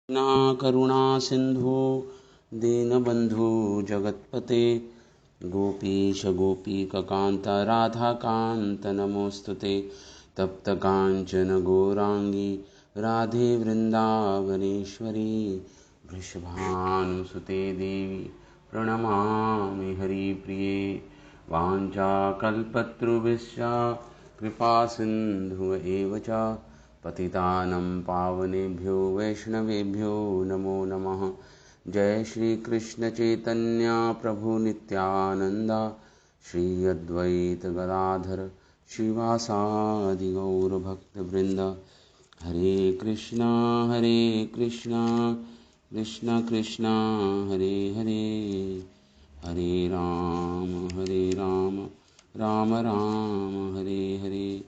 ना करुणा सिंधु दीनबंधु जगत्पते गोपीश गोपीककांत राधाकांत नमोस्तुते तप्त कांचन गौरांगी राधे वृंदावनेश्वरी वृषभानुसुते देवी प्रणमामि हरिप्रिये वाञ्छाकल्पतरुभ्यश्च कृपा सिन्धु एव च पतितानं पावनेभ्यो वैष्णवेभ्यो नमो नमः। जय श्री कृष्ण चैतन्य प्रभु नित्यानंद श्री अद्वैत गदाधर श्रीवासादि गौर भक्तवृंद। हरे कृष्णा कृष्ण कृष्णा हरे हरे, हरे राम राम राम हरे हरे।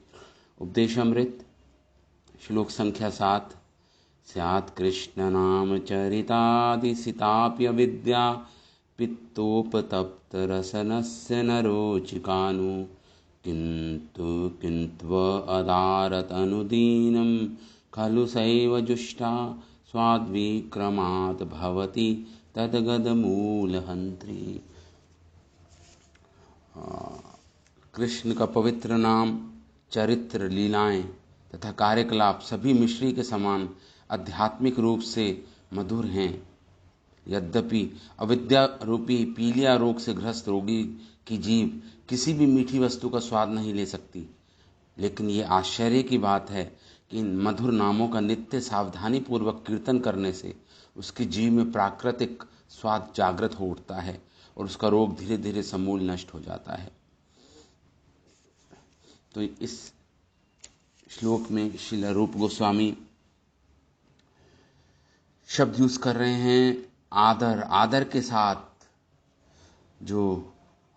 उपदेशामृत श्लोक संख्या 7। स्यात् कृष्ण नाम चरितादिसिताप्य विद्या पित्तोपतप्त रसनस्य नरोचिकानु किंत्व अदारत अनुदीनं खलु सैव जुष्टा स्वाद्विक्रमात् भवति तद्गदमूलहन्त्री। कृष्ण का पवित्र नाम, चरित्र, लीलाएं तथा कार्यकलाप सभी मिश्री के समान आध्यात्मिक रूप से मधुर हैं। यद्यपि अविद्या रूपी पीलिया रोग से ग्रस्त रोगी की जीभ किसी भी मीठी वस्तु का स्वाद नहीं ले सकती, लेकिन ये आश्चर्य की बात है कि इन मधुर नामों का नित्य सावधानी पूर्वक कीर्तन करने से उसकी जीभ में प्राकृतिक स्वाद जागृत हो उठता है और उसका रोग धीरे धीरे समूल नष्ट हो जाता है। तो इस श्लोक में श्रील रूप गोस्वामी शब्द यूज कर रहे हैं आदर। आदर के साथ जो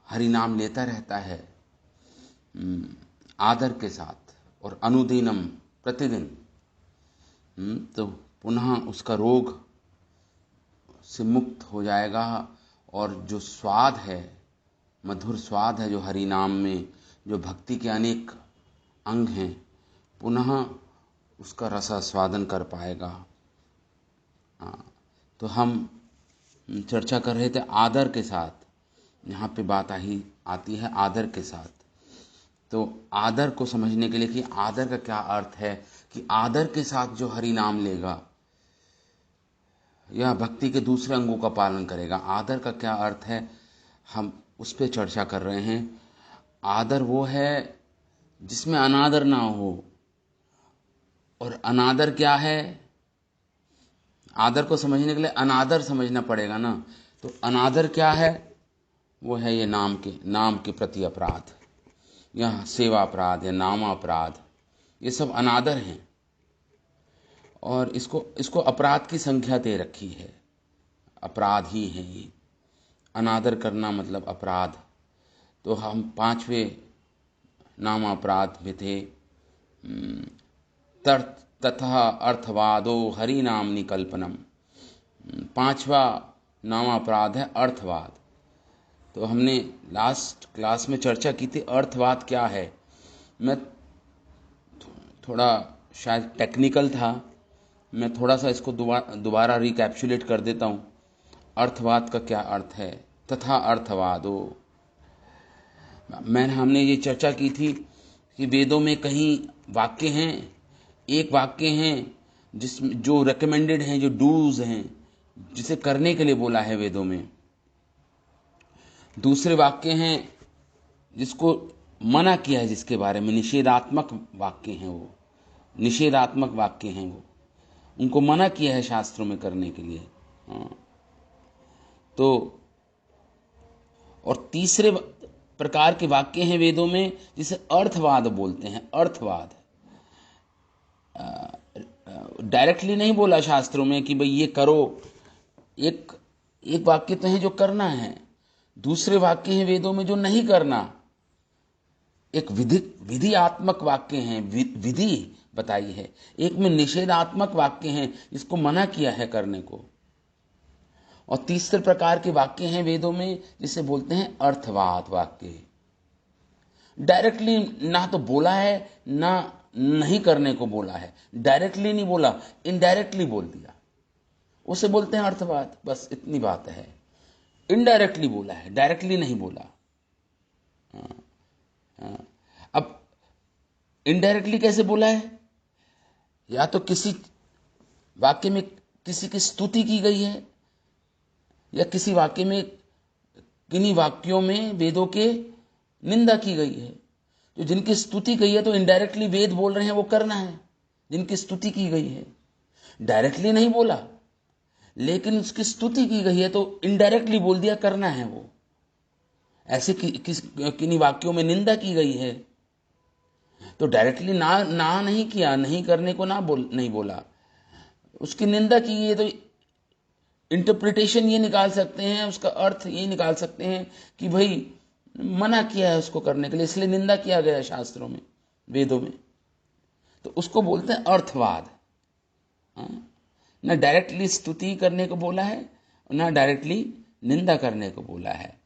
हरि नाम लेता रहता है, आदर के साथ और अनुदिनम प्रतिदिन, तो पुनः उसका रोग से मुक्त हो जाएगा। और जो स्वाद है, मधुर स्वाद है जो हरि नाम में, जो भक्ति के अनेक अंग हैं, पुनः उसका रसास्वादन कर पाएगा। तो हम चर्चा कर रहे थे आदर के साथ, यहाँ पे बात आती है आदर के साथ। तो आदर को समझने के लिए कि आदर का क्या अर्थ है, कि आदर के साथ जो हरि नाम लेगा या भक्ति के दूसरे अंगों का पालन करेगा, आदर का क्या अर्थ है, हम उस पर चर्चा कर रहे हैं। आदर वो है जिसमें अनादर ना हो। और अनादर क्या है? आदर को समझने के लिए अनादर समझना पड़ेगा ना। तो अनादर क्या है? वो है ये नाम के प्रति अपराध, या सेवा अपराध या नाम अपराध, ये सब अनादर हैं। और इसको अपराध की संख्या दे रखी है, अपराध ही है ये। अनादर करना मतलब अपराध। तो हम 5वें नाम अपराध में थे, तथा अर्थवादो हरि नाम निकल्पनम। 5वां नाम अपराध है अर्थवाद। तो हमने लास्ट क्लास में चर्चा की थी अर्थवाद क्या है। मैं थोड़ा शायद टेक्निकल था, मैं थोड़ा सा इसको दोबारा रिकैप्चुलेट कर देता हूँ। अर्थवाद का क्या अर्थ है? तथा अर्थवादो, हमने ये चर्चा की थी कि वेदों में कहीं वाक्य हैं, एक वाक्य हैं जिसमें जो रिकमेंडेड हैं, जो डूज हैं, जिसे करने के लिए बोला है वेदों में। दूसरे वाक्य हैं जिसको मना किया है, जिसके बारे में निषेधात्मक वाक्य हैं, वो निषेधात्मक वाक्य हैं, वो उनको मना किया है शास्त्रों में करने के लिए। तो और तीसरे प्रकार के वाक्य हैं वेदों में जिसे अर्थवाद बोलते हैं। अर्थवाद डायरेक्टली नहीं बोला शास्त्रों में कि भाई ये करो। एक वाक्य तो है जो करना है, दूसरे वाक्य हैं वेदों में जो नहीं करना। एक विधियात्मक वाक्य हैं, विधि बताई है। एक में निषेधात्मक वाक्य हैं जिसको मना किया है करने को। और तीसरे प्रकार के वाक्य हैं वेदों में जिसे बोलते हैं अर्थवाद वाक्य। डायरेक्टली ना तो बोला है ना नहीं करने को बोला है, डायरेक्टली नहीं बोला, इनडायरेक्टली बोल दिया। उसे बोलते हैं अर्थवाद। बस इतनी बात है। इनडायरेक्टली बोला है, डायरेक्टली नहीं बोला। अब इनडायरेक्टली कैसे बोला है? या तो किसी वाक्य में किसी की स्तुति की गई है, या किसी वाक्य में किन्हीं वाक्यों में वेदों के निंदा की गई है। तो जिनकी स्तुति गई है तो इनडायरेक्टली वेद बोल रहे हैं वो करना है, जिनकी स्तुति की गई है। डायरेक्टली नहीं बोला, लेकिन उसकी स्तुति की गई है तो इनडायरेक्टली बोल दिया, करना है वो। ऐसे किन्हीं वाक्यों में निंदा की गई है तो डायरेक्टली ना नहीं किया, नहीं करने को नहीं बोला, उसकी निंदा की है। तो इंटरप्रिटेशन ये निकाल सकते हैं, उसका अर्थ ये निकाल सकते हैं कि भाई मना किया है उसको करने के लिए, इसलिए निंदा किया गया है शास्त्रों में, वेदों में। तो उसको बोलते हैं अर्थवाद। ना डायरेक्टली स्तुति करने को बोला है, ना डायरेक्टली निंदा करने को बोला है,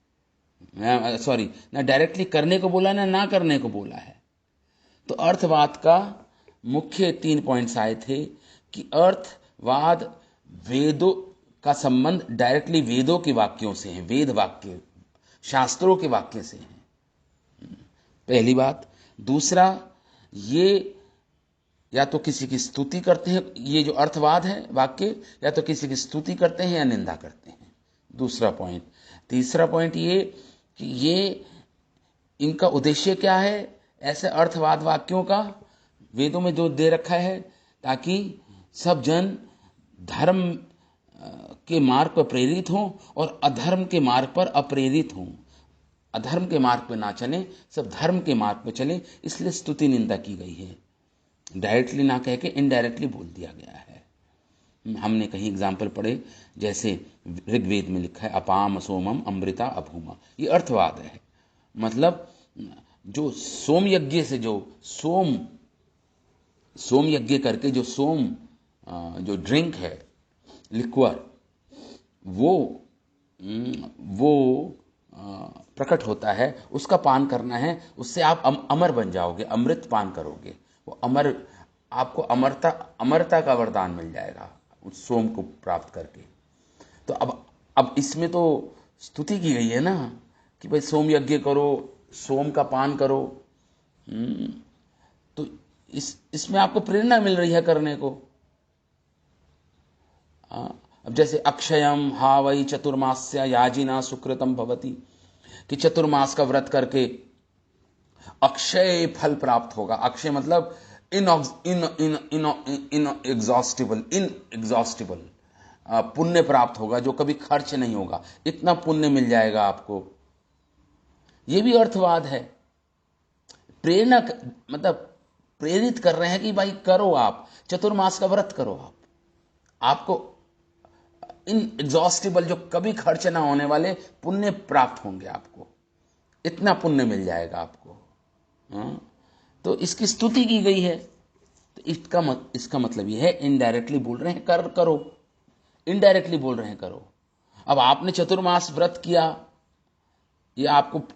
सॉरी, ना डायरेक्टली करने को बोला, ना करने को बोला है। तो अर्थवाद का मुख्य 3 पॉइंट्स आए थे कि अर्थवाद वेदों का संबंध डायरेक्टली वेदों के वाक्यों से है, वेद वाक्य, शास्त्रों के वाक्य से है, पहली बात। दूसरा, ये या तो किसी की स्तुति करते हैं, ये जो अर्थवाद है वाक्य, या तो किसी की स्तुति करते हैं या निंदा करते हैं, दूसरा पॉइंट। तीसरा पॉइंट ये कि ये इनका उद्देश्य क्या है, ऐसे अर्थवाद वाक्यों का वेदों में जो दे रखा है, ताकि सब जन धर्म के मार्ग पर प्रेरित हों और अधर्म के मार्ग पर अप्रेरित हों, अधर्म के मार्ग पर ना चलें, सब धर्म के मार्ग पर चलें। इसलिए स्तुति निंदा की गई है, डायरेक्टली ना कह के इनडायरेक्टली बोल दिया गया है। हमने कहीं एग्जाम्पल पढ़े, जैसे ऋग्वेद में लिखा है अपाम सोमम अमृता अभूमा, ये अर्थवाद है। मतलब जो सोम यज्ञ से जो सोम यज्ञ करके जो जो ड्रिंक है, लिक्वर, वो प्रकट होता है, उसका पान करना है, उससे आप अमर बन जाओगे, अमृत पान करोगे, वो आपको अमरता का वरदान मिल जाएगा उस सोम को प्राप्त करके। तो अब इसमें तो स्तुति की गई है ना कि भाई सोम यज्ञ करो, सोम का पान करो। तो इसमें आपको प्रेरणा मिल रही है करने को। अब जैसे अक्षयम हा वही चतुर्मास्य याजिना सुकृतम भवति, कि चतुर्मास का व्रत करके अक्षय फल प्राप्त होगा। अक्षय मतलब इनएग्जॉस्टिबल पुण्य प्राप्त होगा, जो कभी खर्च नहीं होगा, इतना पुण्य मिल जाएगा आपको। यह भी अर्थवाद है। प्रेरणा मतलब प्रेरित कर रहे हैं कि भाई करो, आप चतुर्मास का व्रत करो, आपको इनएग्जॉस्टिबल, जो कभी खर्च ना होने वाले पुण्य प्राप्त होंगे, आपको इतना पुण्य मिल जाएगा आपको। तो इसकी स्तुति की गई है। तो इसका मतलब यह है, इनडायरेक्टली बोल रहे हैं करो, इनडायरेक्टली बोल रहे हैं करो। अब आपने चतुर्मास व्रत किया, ये आप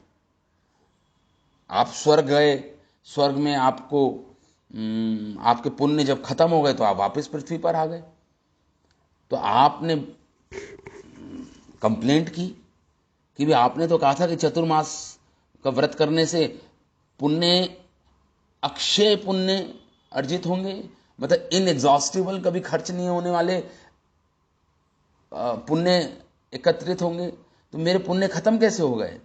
स्वर्ग गए, स्वर्ग में आपके पुण्य जब खत्म हो गए तो आप वापस पृथ्वी पर आ गए। तो आपने कंप्लेंट की कि भी आपने तो कहा था कि चतुर्मास का व्रत करने से पुण्य, अक्षय पुण्य अर्जित होंगे, मतलब इनएग्जॉस्टिबल, कभी खर्च नहीं होने वाले पुण्य एकत्रित होंगे, तो मेरे पुण्य खत्म कैसे हो गए?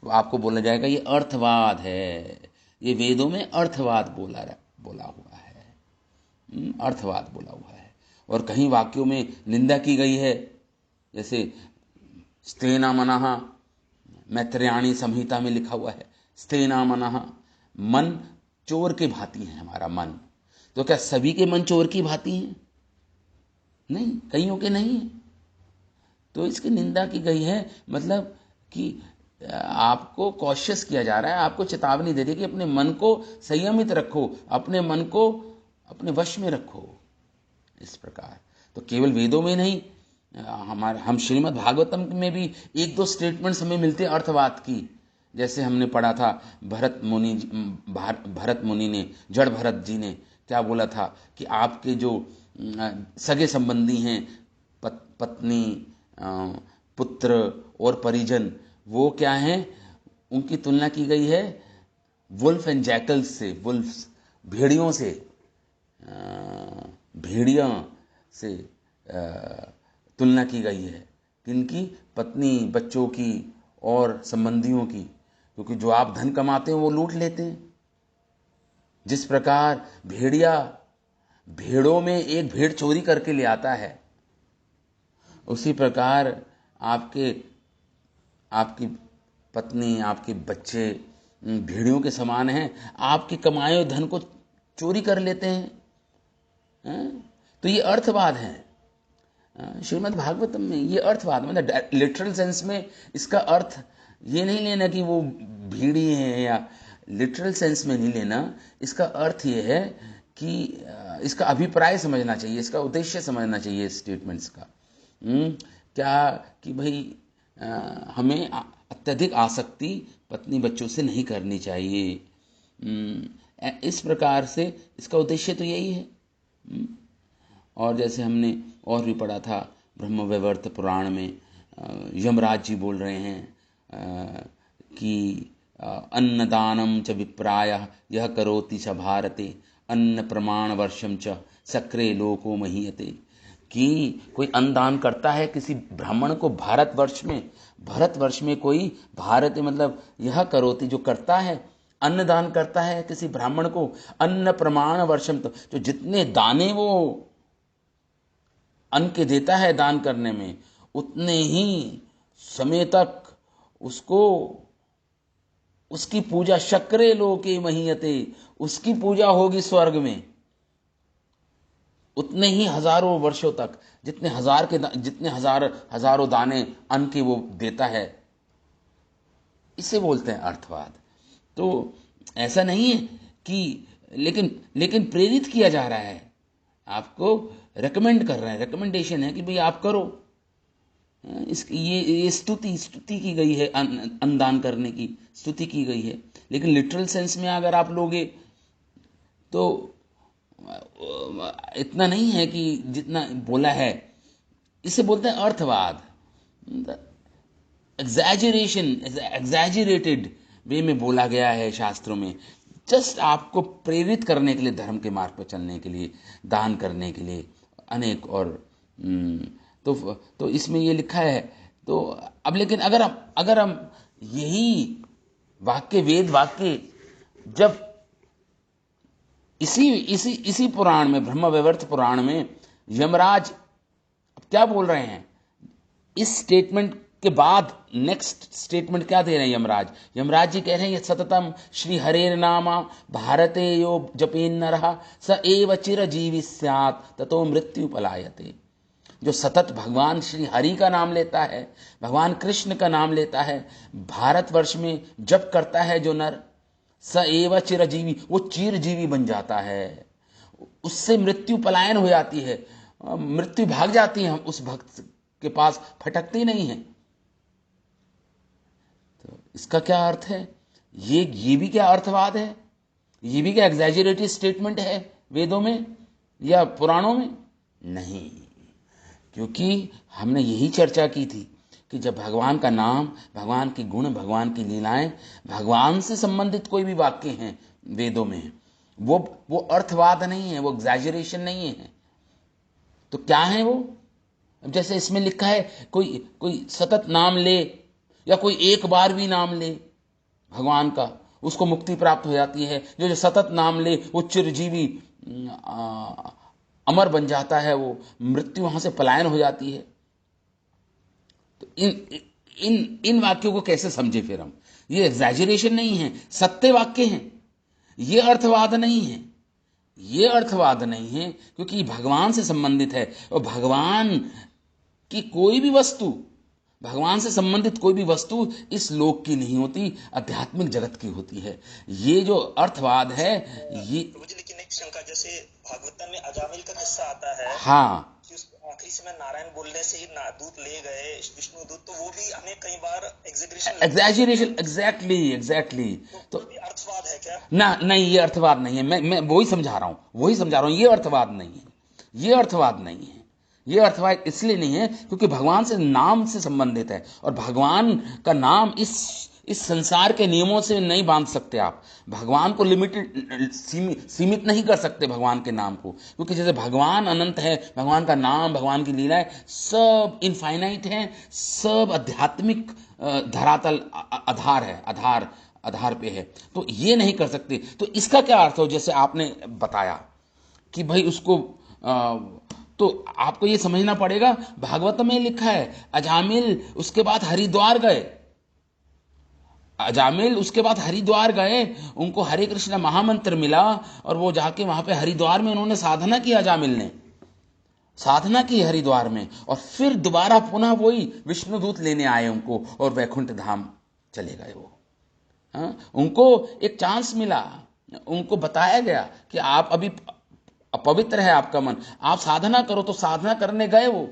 तो आपको बोला जाएगा ये अर्थवाद है, ये वेदों में अर्थवाद बोला हुआ है, अर्थवाद बोला हुआ है। और कहीं वाक्यों में निंदा की गई है, जैसे स्तेना मनः, मैत्रेयाणी संहिता में लिखा हुआ है, स्तेना मनः, मन चोर की भांति है हमारा मन। तो क्या सभी के मन चोर की भांति हैं? नहीं, कईयों के नहीं है। तो इसकी निंदा की गई है, मतलब कि आपको कॉशियस किया जा रहा है, आपको चेतावनी दे दी कि अपने मन को संयमित रखो, अपने मन को अपने वश में रखो, इस प्रकार। तो केवल वेदों में नहीं, हम श्रीमद् भागवतम में भी 1-2 स्टेटमेंट्स हमें मिलते हैं अर्थवाद की। जैसे हमने पढ़ा था, भरत मुनि ने, जड़ भरत जी ने क्या बोला था कि आपके जो सगे संबंधी हैं, पत्नी, पुत्र और परिजन, वो क्या हैं, उनकी तुलना की गई है वुल्फ एंड जैकल्स से, वुल्फ्स भेड़ियों से, भेड़िया से तुलना की गई है। किनकी? पत्नी, बच्चों की और संबंधियों की, क्योंकि जो आप धन कमाते हैं वो लूट लेते हैं। जिस प्रकार भेड़िया भेड़ों में एक भेड़ चोरी करके ले आता है, उसी प्रकार आपकी पत्नी, आपके बच्चे भेड़ियों के समान हैं, आपके कमाए हुए धन को चोरी कर लेते हैं। तो ये अर्थवाद है श्रीमद् भागवतम में। ये अर्थवाद मतलब लिटरल सेंस में इसका अर्थ ये नहीं लेना कि वो भीड़ी है, या लिटरल सेंस में नहीं लेना। इसका अर्थ ये है कि इसका अभिप्राय समझना चाहिए, इसका उद्देश्य समझना चाहिए इस स्टेटमेंट्स का। क्या कि भाई हमें अत्यधिक आसक्ति पत्नी बच्चों से नहीं करनी चाहिए। इस प्रकार से इसका उद्देश्य तो यही है। और जैसे हमने और भी पढ़ा था ब्रह्मवैवर्त पुराण में, यमराज जी बोल रहे हैं कि अन्नदानम च विप्रायः यह करोति च भारते अन्न प्रमाण वर्षम च सक्रे लोको महीयते। कि कोई अन्नदान करता है किसी ब्राह्मण को भारतवर्ष में कोई, भारत मतलब यह करोति जो करता है, अन्नदान करता है किसी ब्राह्मण को, अन्न प्रमाण वर्षम, तो जो जितने दाने वो अन्न के देता है दान करने में, उतने ही समय तक उसको उसकी पूजा शक्रे लोके महीयते, उसकी पूजा होगी स्वर्ग में उतने ही हजारों वर्षों तक, जितने हजारों दाने अन्न के वो देता है। इसे बोलते हैं अर्थवाद। तो ऐसा नहीं है कि लेकिन प्रेरित किया जा रहा है, आपको रेकमेंड कर रहे हैं, रिकमेंडेशन है कि भाई आप करो। ये स्तुति की गई है, अन्नदान करने की स्तुति की गई है। लेकिन लिटरल सेंस में अगर आप लोगे तो इतना नहीं है कि जितना बोला है। इसे बोलते हैं अर्थवाद। एग्जैजरेटेड वे में बोला गया है शास्त्रों में, जस्ट आपको प्रेरित करने के लिए, धर्म के मार्ग पर चलने के लिए, दान करने के लिए अनेक। और तो इसमें ये लिखा है। तो अब लेकिन अगर हम यही वाक्य, वेद वाक्य, जब इसी पुराण में, ब्रह्मवैवर्त पुराण में, यमराज अब क्या बोल रहे हैं, इस स्टेटमेंट के बाद नेक्स्ट स्टेटमेंट क्या दे रहे हैं यमराज जी कह रहे हैं, ये सततम श्री हरेर नामा भारते यो जपेन नरः स एव चिरजीवी स्यात् ततो मृत्यु पलायते। जो सतत भगवान श्री हरि का नाम लेता है, भगवान कृष्ण का नाम लेता है, भारतवर्ष में जप करता है जो नर, स एव चिरजीवी, वो चिरजीवी बन जाता है, उससे मृत्यु पलायन हो जाती है, मृत्यु भाग जाती है, हम उस भक्त के पास फटकती नहीं है। तो इसका क्या अर्थ है? ये भी क्या अर्थवाद है? ये भी क्या एग्जैजरेटेड स्टेटमेंट है वेदों में या पुराणों में? नहीं, क्योंकि हमने यही चर्चा की थी कि जब भगवान का नाम, भगवान के गुण, भगवान की लीलाएं, भगवान से संबंधित कोई भी वाक्य हैं वेदों में, वो अर्थवाद नहीं है, वो एग्जैजरेशन नहीं है। तो क्या है वो? जैसे इसमें लिखा है, कोई सतत नाम ले, या कोई एक बार भी नाम ले भगवान का, उसको मुक्ति प्राप्त हो जाती है। जो सतत नाम ले वो चिरजीवी अमर बन जाता है, वो मृत्यु वहां से पलायन हो जाती है। तो इन वाक्यों को कैसे समझे फिर हम? ये एग्जैजरेशन नहीं है, सत्य वाक्य हैं। ये अर्थवाद नहीं है, ये अर्थवाद नहीं है, क्योंकि भगवान से संबंधित है। और भगवान की कोई भी वस्तु, भगवान से संबंधित कोई भी वस्तु इस लोक की नहीं होती, आध्यात्मिक जगत की होती है। ये जो अर्थवाद है ये। लेकिन एक शंका, जैसे भागवतम में अजामिल का किस्सा आता है, हाँ, कि उसको आखिरी समय नारायण बोलने से ही दूत ले गए, विष्णु दूत, तो वो भी हमें कई बार एग्जैजरेशन, एग्जैक्टली। तो भी अर्थवाद है क्या? नहीं, ये अर्थवाद नहीं है। मैं वही समझा रहा हूं, ये अर्थवाद नहीं है। ये अर्थवाद नहीं है। ये अर्थवाद इसलिए नहीं है क्योंकि भगवान से नाम से संबंधित है, और भगवान का नाम इस संसार के नियमों से नहीं बांध सकते आप। भगवान को लिमिटेड सीमित नहीं कर सकते भगवान के नाम को, क्योंकि जैसे भगवान अनंत है, भगवान का नाम, भगवान की लीलाएं सब इनफाइनाइट हैं, सब आध्यात्मिक धरातल आधार है, आधार पे है, तो ये नहीं कर सकते। तो इसका क्या अर्थ हो, जैसे आपने बताया कि भाई उसको तो आपको ये समझना पड़ेगा, भागवत में लिखा है अजामिल उसके बाद हरिद्वार गए, अजामिल उसके बाद हरिद्वार गए, उनको हरे कृष्ण महामंत्र मिला, और वो जाके वहां पे हरिद्वार में उन्होंने साधना की, अजामिल ने साधना की हरिद्वार में, और फिर दोबारा पुनः वही विष्णुदूत लेने आए उनको, और वैकुंठ धाम चले गए वो। उनको एक चांस मिला, उनको बताया गया कि आप अभी अपवित्र है आपका मन, आप साधना करो, तो साधना करने गए वो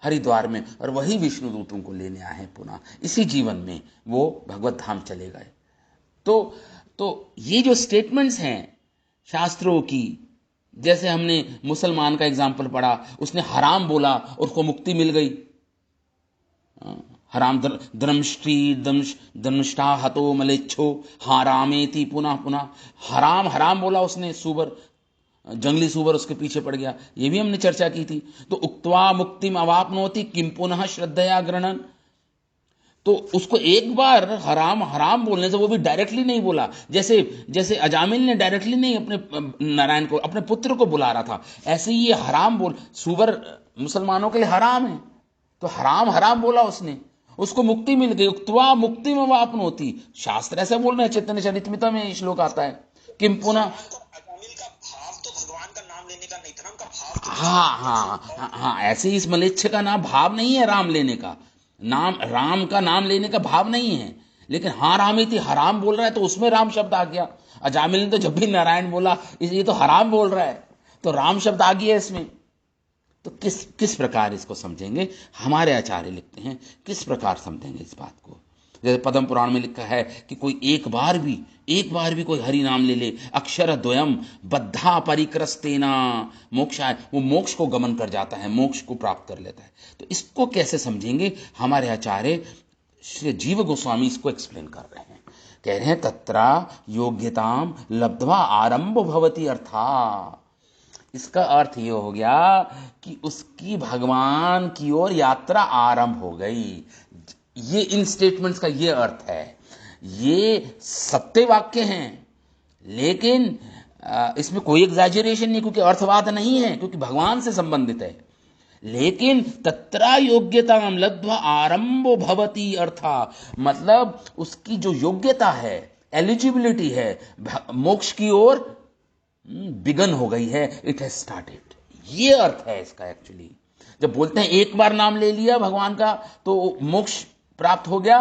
हरिद्वार में, और वही विष्णुदूतों को लेने आए हैं पुनः इसी जीवन में, वो भगवत धाम चले गए। तो ये जो स्टेटमेंट्स हैं शास्त्रों की, जैसे हमने मुसलमान का एग्जाम्पल पढ़ा, उसने हराम बोला, उसको मुक्ति मिल गई। हराम धर्मष्टा हतो मलेच्छो हारामेति पुनः पुनः, हराम बोला उसने, सुबर, जंगली सुबर उसके पीछे पड़ गया, ये भी हमने चर्चा की थी। तो उक्त्वा मुक्तिम अवाप्नोति किम पुनः श्रद्धया गृह्णन्, तो उसको एक बार हराम बोलने से, वो भी डायरेक्टली नहीं बोला, जैसे अजामिल ने डायरेक्टली नहीं अपने नारायण को, अपने पुत्र को बुला रहा था, ऐसे ही ये हराम बोल, सुबर मुसलमानों के लिए हराम है, तो हराम बोला उसने, उसको मुक्ति मिल गई। उक्त्वा मुक्तिम अवाप्नोति, शास्त्र ऐसा बोल रहे हैं, चैतन्य चरितमिता में श्लोक आता है, किम पुनः, हाँ, ऐसे ही इस मलेच्छ का नाम भाव नहीं है, राम लेने का नाम, राम का नाम लेने का भाव नहीं है, लेकिन हाँ रामेति हराम बोल रहा है, तो उसमें राम शब्द आ गया। अजामिल ने तो जब भी नारायण बोला, ये तो हराम बोल रहा है, तो राम शब्द आ गया इसमें। तो किस प्रकार इसको समझेंगे, हमारे आचार्य लिखते हैं किस प्रकार समझेंगे इस बात को। जैसे पद्म पुराण में लिखा है कि कोई एक बार भी कोई हरि नाम ले ले, अक्षर द्वयम बद्धा परिक्रस्तेना मोक्षाय, वो मोक्ष को गमन कर जाता है, मोक्ष को प्राप्त कर लेता है। तो इसको कैसे समझेंगे, हमारे आचार्य श्री जीव गोस्वामी इसको एक्सप्लेन कर रहे हैं, कह रहे हैं तत्रा योग्यताम लब्ध्वा आरंभ भवति अर्था। इसका अर्थ ये हो गया कि उसकी भगवान की ओर यात्रा आरंभ हो गई। ये इन स्टेटमेंट्स का ये अर्थ है, ये सत्य वाक्य हैं, लेकिन इसमें कोई एग्जैजरेशन नहीं, क्योंकि अर्थवाद नहीं है, क्योंकि भगवान से संबंधित है। लेकिन तत्रा योग्यता लब्ध्वा आरंभो भवति अर्था, मतलब उसकी जो योग्यता है, एलिजिबिलिटी है मोक्ष की ओर, बिगन हो गई है, इट हैज स्टार्टेड। ये अर्थ है इसका एक्चुअली। जब बोलते हैं एक बार नाम ले लिया भगवान का तो मोक्ष प्राप्त हो गया,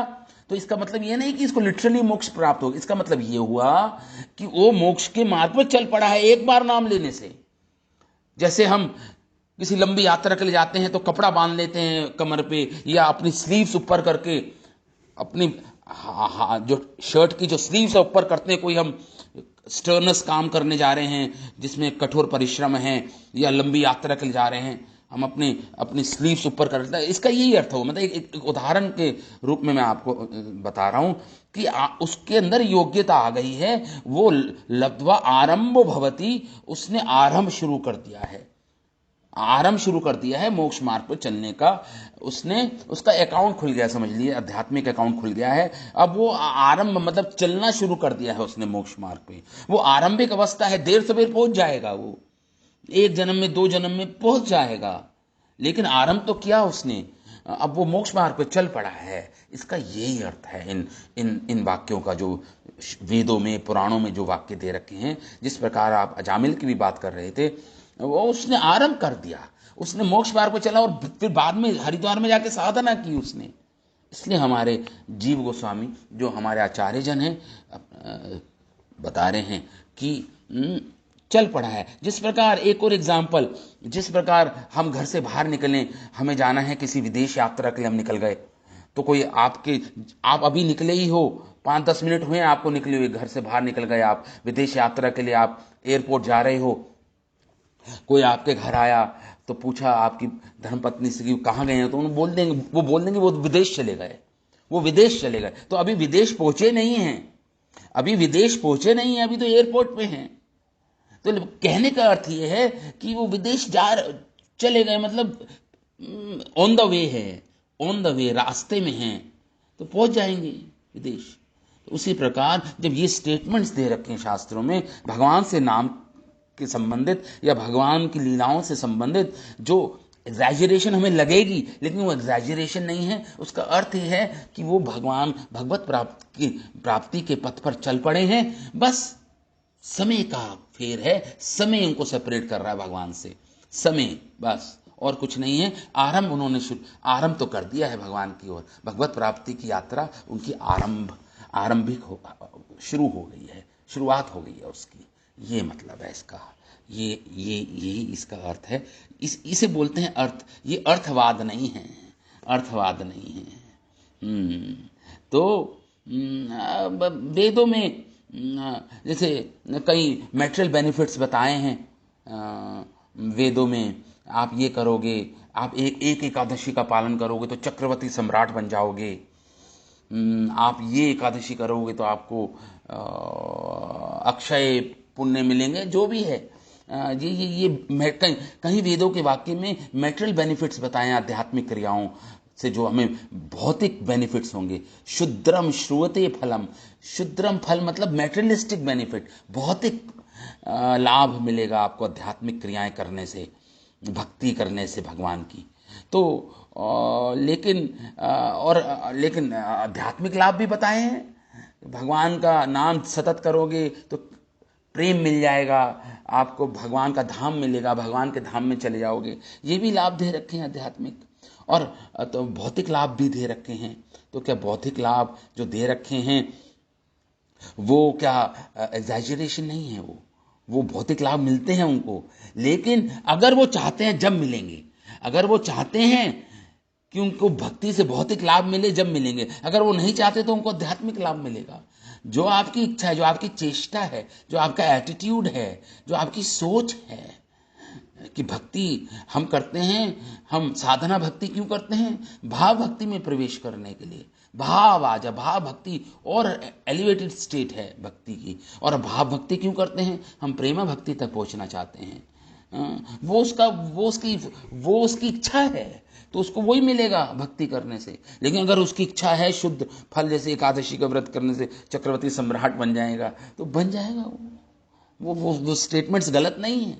तो इसका मतलब ये नहीं कि इसको लिटरली मोक्ष प्राप्त हो गया, इसका मतलब ये हुआ कि वो मोक्ष के मार्ग पर चल पड़ा है एक बार नाम लेने से। जैसे हम किसी लंबी यात्रा के लिए जाते हैं तो कपड़ा बांध लेते हैं कमर पे, या अपनी स्लीव्स ऊपर करके, अपनी जो शर्ट की जो स्लीव्स है ऊपर करते हैं, कोई हम स्टर्नस काम करने जा रहे हैं जिसमें कठोर परिश्रम है, या लंबी यात्रा के लिए जा रहे हैं, हम अपनी स्लीव्स ऊपर कर लेते हैं। इसका यही अर्थ हो, मतलब एक उदाहरण के रूप में मैं आपको बता रहा हूं कि उसके अंदर योग्यता आ गई है, वो लब्ध्वा आरंभ भवति, उसने आरंभ शुरू कर दिया है मोक्ष मार्ग पर चलने का, उसका अकाउंट खुल गया, समझ लिए आध्यात्मिक अकाउंट खुल गया है। अब वो आरंभ मतलब चलना शुरू कर दिया है उसने मोक्ष मार्ग पे। वो आरंभिक अवस्था है, देर सवेर पहुंच जाएगा, वो एक जन्म में 2 जन्म में पहुंच जाएगा, लेकिन आरंभ तो किया उसने, अब वो मोक्ष मार्ग पे चल पड़ा है। इसका यही अर्थ है इन वाक्यों का, जो वेदों में पुराणों में जो वाक्य दे रखे हैं। जिस प्रकार आप अजामिल की भी बात कर रहे थे, वो उसने आरंभ कर दिया, उसने मोक्ष मार्ग पर चला, और फिर बाद में हरिद्वार में जाके साधना की उसने। इसलिए हमारे जीव गोस्वामी जो हमारे आचार्य जन हैं बता रहे हैं कि चल पड़ा है। जिस प्रकार एक और एग्जाम्पल, जिस प्रकार हम घर से बाहर निकलें, हमें जाना है किसी विदेश यात्रा के लिए, हम निकल गए, तो कोई आप अभी निकले ही हो, 5-10 मिनट हुए आपको निकले हुए, घर से बाहर निकल गए, आप विदेश यात्रा के लिए आप एयरपोर्ट जा रहे हो, कोई आपके घर आया तो पूछा आपकी धर्मपत्नी से कि कहाँ गए हैं, तो वो बोल देंगे वो विदेश चले गए, वो विदेश चले गए। तो अभी विदेश पहुंचे नहीं हैं, अभी विदेश पहुंचे नहीं हैं, अभी तो एयरपोर्ट पे हैं। तो कहने का अर्थ ये है कि वो विदेश चले गए, मतलब ऑन द वे है, ऑन द वे, रास्ते में हैं, तो पहुंच जाएंगे विदेश। तो उसी प्रकार जब ये स्टेटमेंट्स दे रखे हैं शास्त्रों में भगवान से नाम के संबंधित या भगवान की लीलाओं से संबंधित, जो एग्जैजरेशन हमें लगेगी लेकिन वो एग्जैजरेशन नहीं है, उसका अर्थ ये है कि वो भगवान भगवत प्राप्ति के पथ पर चल पड़े हैं। बस समय का फेर है, समय उनको सेपरेट कर रहा है भगवान से, समय, बस और कुछ नहीं है। आरंभ उन्होंने आरंभ तो कर दिया है भगवान की ओर, भगवत प्राप्ति की यात्रा उनकी आरंभिक शुरू हो गई है, शुरुआत हो गई है उसकी। ये मतलब है इसका, यही इसका अर्थ है। इसे बोलते हैं अर्थ। ये अर्थवाद नहीं है, अर्थवाद नहीं है। तो वेदों में जैसे कई मैटेरियल बेनिफिट्स बताए हैं वेदों में, आप ये करोगे, आप एक एकादशी का पालन करोगे तो चक्रवर्ती सम्राट बन जाओगे, आप ये एकादशी करोगे तो आपको अक्षय पुण्य मिलेंगे, जो भी है। कहीं वेदों के वाक्य में मैटेरियल बेनिफिट्स बताए, आध्यात्मिक क्रियाओं से जो हमें भौतिक बेनिफिट्स होंगे। शुद्रम श्रुवते फलम, शुद्रम फल मतलब मैटेरियलिस्टिक बेनिफिट, भौतिक लाभ मिलेगा आपको आध्यात्मिक क्रियाएं करने से, भक्ति करने से भगवान की। तो लेकिन आध्यात्मिक लाभ भी बताए हैं। भगवान का नाम सतत करोगे तो प्रेम मिल जाएगा आपको, भगवान का धाम मिलेगा, भगवान के धाम में चले जाओगे। ये भी लाभ दे रखे हैं आध्यात्मिक, और तो भौतिक लाभ भी दे रखे हैं। तो क्या भौतिक लाभ जो दे रखे हैं वो क्या एग्जैजरेशन नहीं है? वो भौतिक लाभ मिलते हैं उनको, लेकिन अगर वो चाहते हैं जब मिलेंगे, अगर वो चाहते हैं कि उनको भक्ति से भौतिक लाभ मिले जब मिलेंगे, अगर वो नहीं चाहते तो उनको आध्यात्मिक लाभ मिलेगा। जो आपकी इच्छा है, जो आपकी चेष्टा है, जो आपका एटीट्यूड है, जो आपकी सोच है कि भक्ति हम करते हैं, हम साधना भक्ति क्यों करते हैं? भाव भक्ति में प्रवेश करने के लिए। भाव आ जा, भाव भक्ति और एलिवेटेड स्टेट है भक्ति की। और भाव भक्ति क्यों करते हैं? हम प्रेम भक्ति तक पहुंचना चाहते हैं। वो उसकी इच्छा है, तो उसको वही मिलेगा भक्ति करने से। लेकिन अगर उसकी इच्छा है शुद्ध फल, जैसे एकादशी का व्रत करने से चक्रवर्ती सम्राट बन जाएगा, तो बन जाएगा। वो स्टेटमेंट्स गलत नहीं है,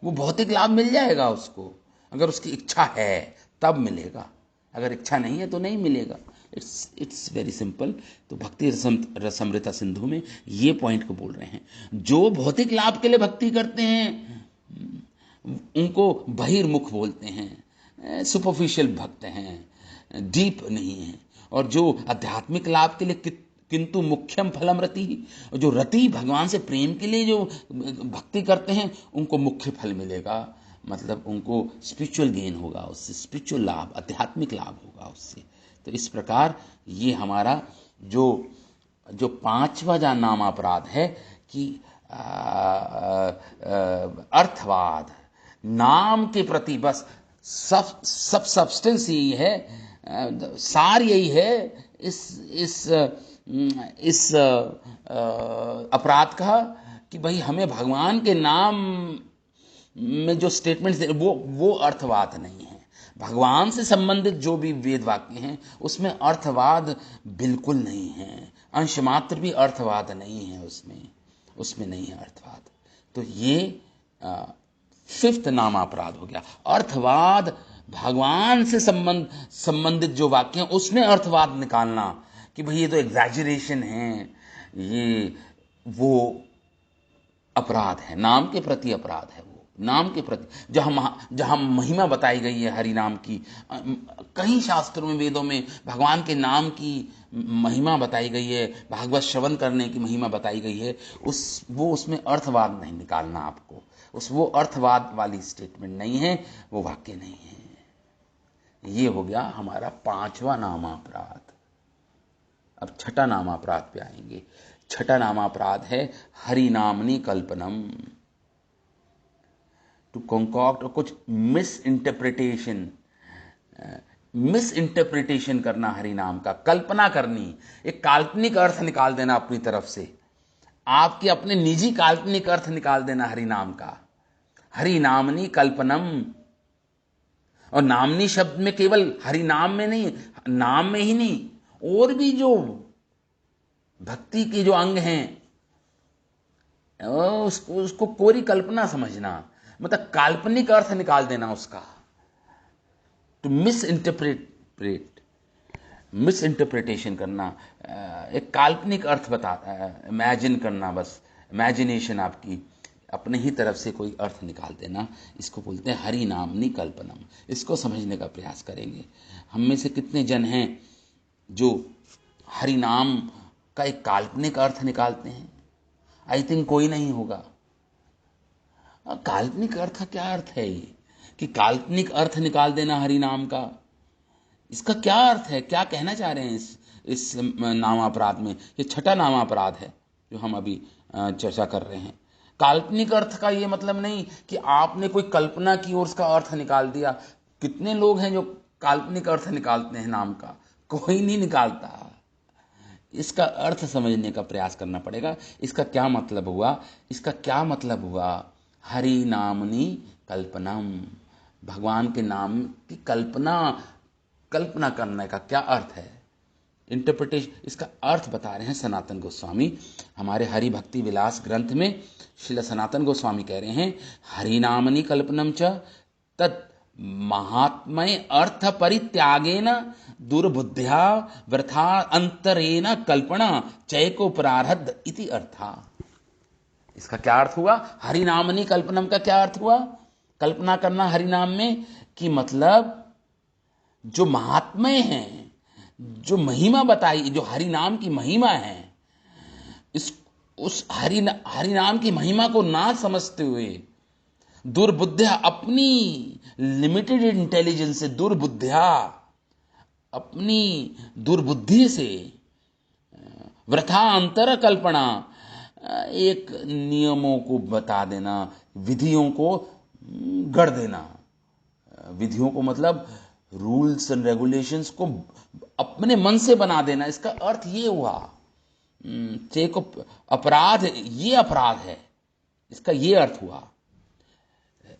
वो भौतिक लाभ मिल जाएगा उसको। अगर उसकी इच्छा है तब मिलेगा, अगर इच्छा नहीं है तो नहीं मिलेगा। It's very simple. तो भक्ति रसमृता सिंधु में ये पॉइंट को बोल रहे हैं। जो भौतिक लाभ के लिए भक्ति करते हैं उनको बहिर्मुख बोलते हैं, सुपरफिशियल भक्त हैं, डीप नहीं है। और जो आध्यात्मिक लाभ के लिए किंतु मुख्यम फलम रति, जो रति भगवान से प्रेम के लिए जो भक्ति करते हैं उनको मुख्य फल मिलेगा, मतलब उनको स्पिरिचुअल गेन होगा उससे, स्पिरिचुअल लाभ, आध्यात्मिक लाभ होगा उससे। तो इस प्रकार ये हमारा जो पांचवा नाम अपराध है कि अर्थवाद, नाम के प्रति बस सब सब्सटेंस यही है, सार यही है इस अपराध का, कि भाई हमें भगवान के नाम में जो स्टेटमेंट्स वो अर्थवाद नहीं है। भगवान से संबंधित जो भी वेद वाक्य हैं उसमें अर्थवाद बिल्कुल नहीं है, अंश मात्र भी अर्थवाद नहीं है उसमें नहीं है अर्थवाद। तो ये फिफ्थ नाम अपराध हो गया। अर्थवाद, भगवान से संबंधित जो वाक्य हैं उसमें अर्थवाद निकालना कि भाई ये तो एग्जैजरेशन है, ये वो अपराध है, नाम के प्रति अपराध है। वो नाम के प्रति जहां महिमा बताई गई है हरि नाम की, कई शास्त्रों में, वेदों में भगवान के नाम की महिमा बताई गई है, भागवत श्रवण करने की महिमा बताई गई है, उसमें अर्थवाद नहीं निकालना आपको। वो अर्थवाद वाली स्टेटमेंट नहीं है, वो वाक्य नहीं है। ये हो गया हमारा पांचवा नामापराध। अब छठा नामापराध पे आएंगे। छठा नामापराध है हरि नामनी कल्पनम। टू कॉन्कॉक्ट, और कुछ मिस इंटरप्रिटेशन करना हरि नाम का, कल्पना करनी, एक काल्पनिक अर्थ निकाल देना अपनी तरफ से, आपके अपने निजी काल्पनिक अर्थ निकाल देना हरि नाम का। हरि नामनी कल्पनम, और नामनी शब्द में केवल हरि नाम में नहीं, नाम में ही नहीं, और भी जो भक्ति के जो अंग हैं उसको कोरी कल्पना समझना, मतलब काल्पनिक अर्थ निकाल देना उसका। टू मिस इंटरप्रिटेशन करना, एक काल्पनिक अर्थ बताता है, इमेजिन करना, बस इमेजिनेशन आपकी, अपने ही तरफ से कोई अर्थ निकाल देना, इसको बोलते हैं हरि नामनी कल्पनम। इसको समझने का प्रयास करेंगे। हम में से कितने जन हैं जो हरि नाम का एक काल्पनिक अर्थ निकालते हैं? आई थिंक कोई नहीं होगा। काल्पनिक अर्थ का क्या अर्थ है ये, कि काल्पनिक अर्थ निकाल देना हरि नाम का? इसका क्या अर्थ है, क्या कहना चाह रहे हैं इस नामापराध में? ये छठा नामापराध है जो हम अभी चर्चा कर रहे हैं। काल्पनिक अर्थ का ये मतलब नहीं कि आपने कोई कल्पना की और उसका अर्थ निकाल दिया। कितने लोग हैं जो काल्पनिक अर्थ निकालते हैं नाम का? कोई नहीं निकालता। इसका अर्थ समझने का प्रयास करना पड़ेगा। इसका क्या मतलब हुआ? इसका क्या मतलब हुआ? हरि नामनी कल्पनम, भगवान के नाम की कल्पना करने का क्या अर्थ है? इंटरप्रिटेशन, इसका अर्थ बता रहे हैं सनातन गोस्वामी हमारे हरि भक्ति विलास ग्रंथ में। श्रील सनातन गोस्वामी कह रहे हैं, हरि नामनी कल्पनम च तत् महात्मय अर्थ परित्यागेन दुर्बुद्ध्या वृथा अंतरेण कल्पना चैको प्रारब्ध इति अर्था। इसका क्या अर्थ हुआ? हरि नामनी कल्पनम का क्या अर्थ हुआ? कल्पना करना हरि नाम में, कि मतलब जो महात्म्य हैं, जो महिमा बताई, जो हरि नाम की महिमा है, उस हरि नाम की महिमा को ना समझते हुए दुर्बुद्ध्या, अपनी लिमिटेड इंटेलिजेंस से, दुर्बुद्ध्या अपनी दुर्बुद्धि से, वृथा अंतर कल्पना, एक नियमों को बता देना, विधियों को गढ़ देना। विधियों को मतलब रूल्स एंड रेगुलेशंस को अपने मन से बना देना। इसका अर्थ ये हुआ, चेको अपराध, ये अपराध है, इसका ये अर्थ हुआ।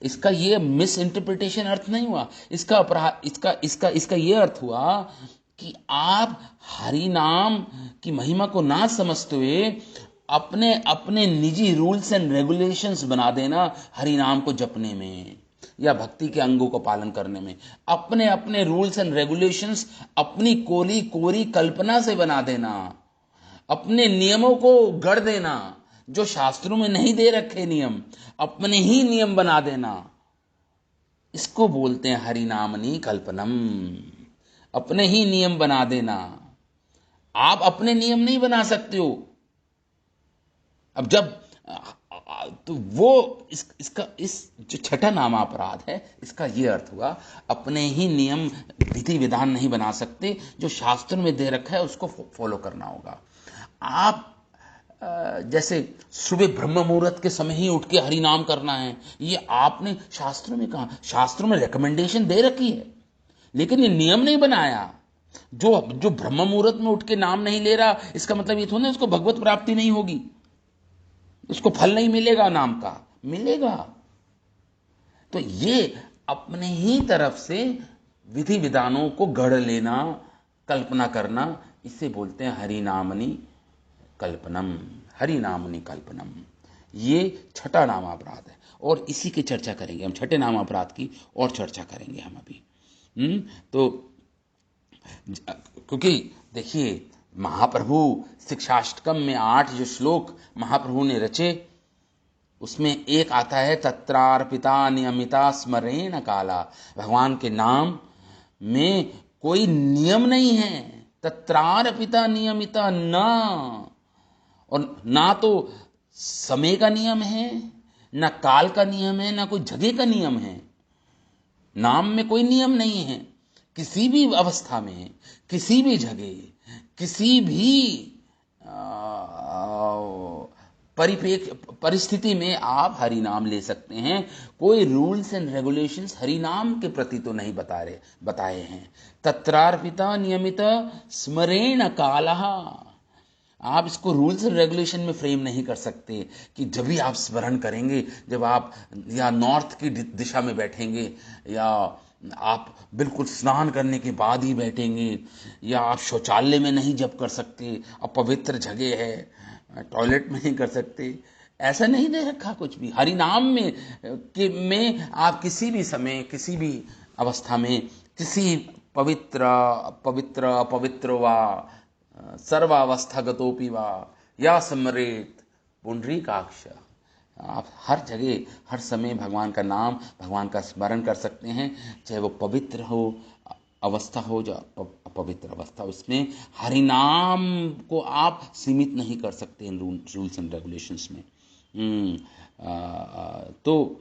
इसका ये मिस इंटरप्रिटेशन अर्थ नहीं हुआ। इसका अपराध, इसका ये अर्थ हुआ कि आप हरि नाम की महिमा को ना समझते हुए अपने अपने निजी रूल्स एंड रेगुलेशंस बना देना हरि नाम को जपने में या भक्ति के अंगों को पालन करने में। अपने अपने रूल्स एंड रेगुलेशंस अपनी कोरी कल्पना से बना देना, अपने नियमों को गढ़ देना, जो शास्त्रों में नहीं दे रखे नियम, अपने ही नियम बना देना। इसको बोलते हैं हरि नामनी कल्पनम। अपने ही नियम बना देना। आप अपने नियम नहीं बना सकते हो। अब जब तो वो इसका जो छठा नामापराध है, इसका ये अर्थ हुआ, अपने ही नियम विधि विधान नहीं बना सकते, जो शास्त्र में दे रखा है उसको फॉलो करना होगा। आप जैसे सुबह ब्रह्म मुहूर्त के समय ही उठ के हरि नाम करना है, ये आपने शास्त्रों में कहा, शास्त्रों में रिकमेंडेशन दे रखी है, लेकिन ये नियम नहीं बनाया। जो ब्रह्म मुहूर्त में उठ के नाम नहीं ले रहा, इसका मतलब ये थोड़ा ना उसको भगवत प्राप्ति नहीं होगी, उसको फल नहीं मिलेगा, नाम का मिलेगा। तो ये अपने ही तरफ से विधि विधानों को गढ़ लेना, कल्पना करना, इसे बोलते हैं हरि नामनी कल्पनम। हरि नामनी कल्पनम, ये छठा नामापराध है और इसी की चर्चा करेंगे हम। छठे नामापराध की और चर्चा करेंगे हम अभी। तो क्योंकि देखिए, महाप्रभु शिक्षाष्टकम में 8 जो श्लोक महाप्रभु ने रचे, उसमें एक आता है तत्रार्पिता नियमिता स्मरेण काला। भगवान के नाम में कोई नियम नहीं है। तत्रार्पिता नियमिता, ना, और ना तो समय का नियम है, ना काल का नियम है, ना कोई जगह का नियम है। नाम में कोई नियम नहीं है। किसी भी अवस्था में, किसी भी जगह, किसी भी परिस्थिति में आप हरि नाम ले सकते हैं। कोई रूल्स एंड रेगुलेशंस हरि नाम के प्रति तो नहीं बताए हैं। तत्रार्पिता नियमित स्मरेण कालः। आप इसको रूल्स एंड रेगुलेशन में फ्रेम नहीं कर सकते कि जब भी आप स्मरण करेंगे, जब आप या नॉर्थ की दिशा में बैठेंगे, या आप बिल्कुल स्नान करने के बाद ही बैठेंगे, या आप शौचालय में नहीं जप कर सकते, अपवित्र जगह है, टॉयलेट में नहीं कर सकते, ऐसा नहीं दे रखा कुछ भी। हरि नाम में आप किसी भी समय, किसी भी अवस्था में, किसी पवित्र अपवित्र वा सर्वावस्थागतोपि वा या स्मरेत पुंडरीकाक्ष। आप हर जगह, हर समय भगवान का नाम, भगवान का स्मरण कर सकते हैं, चाहे वो पवित्र हो अवस्था हो या अपवित्र अवस्था, उसमें हरि नाम को आप सीमित नहीं कर सकते इन रूल्स एंड रेगुलेशंस में। तो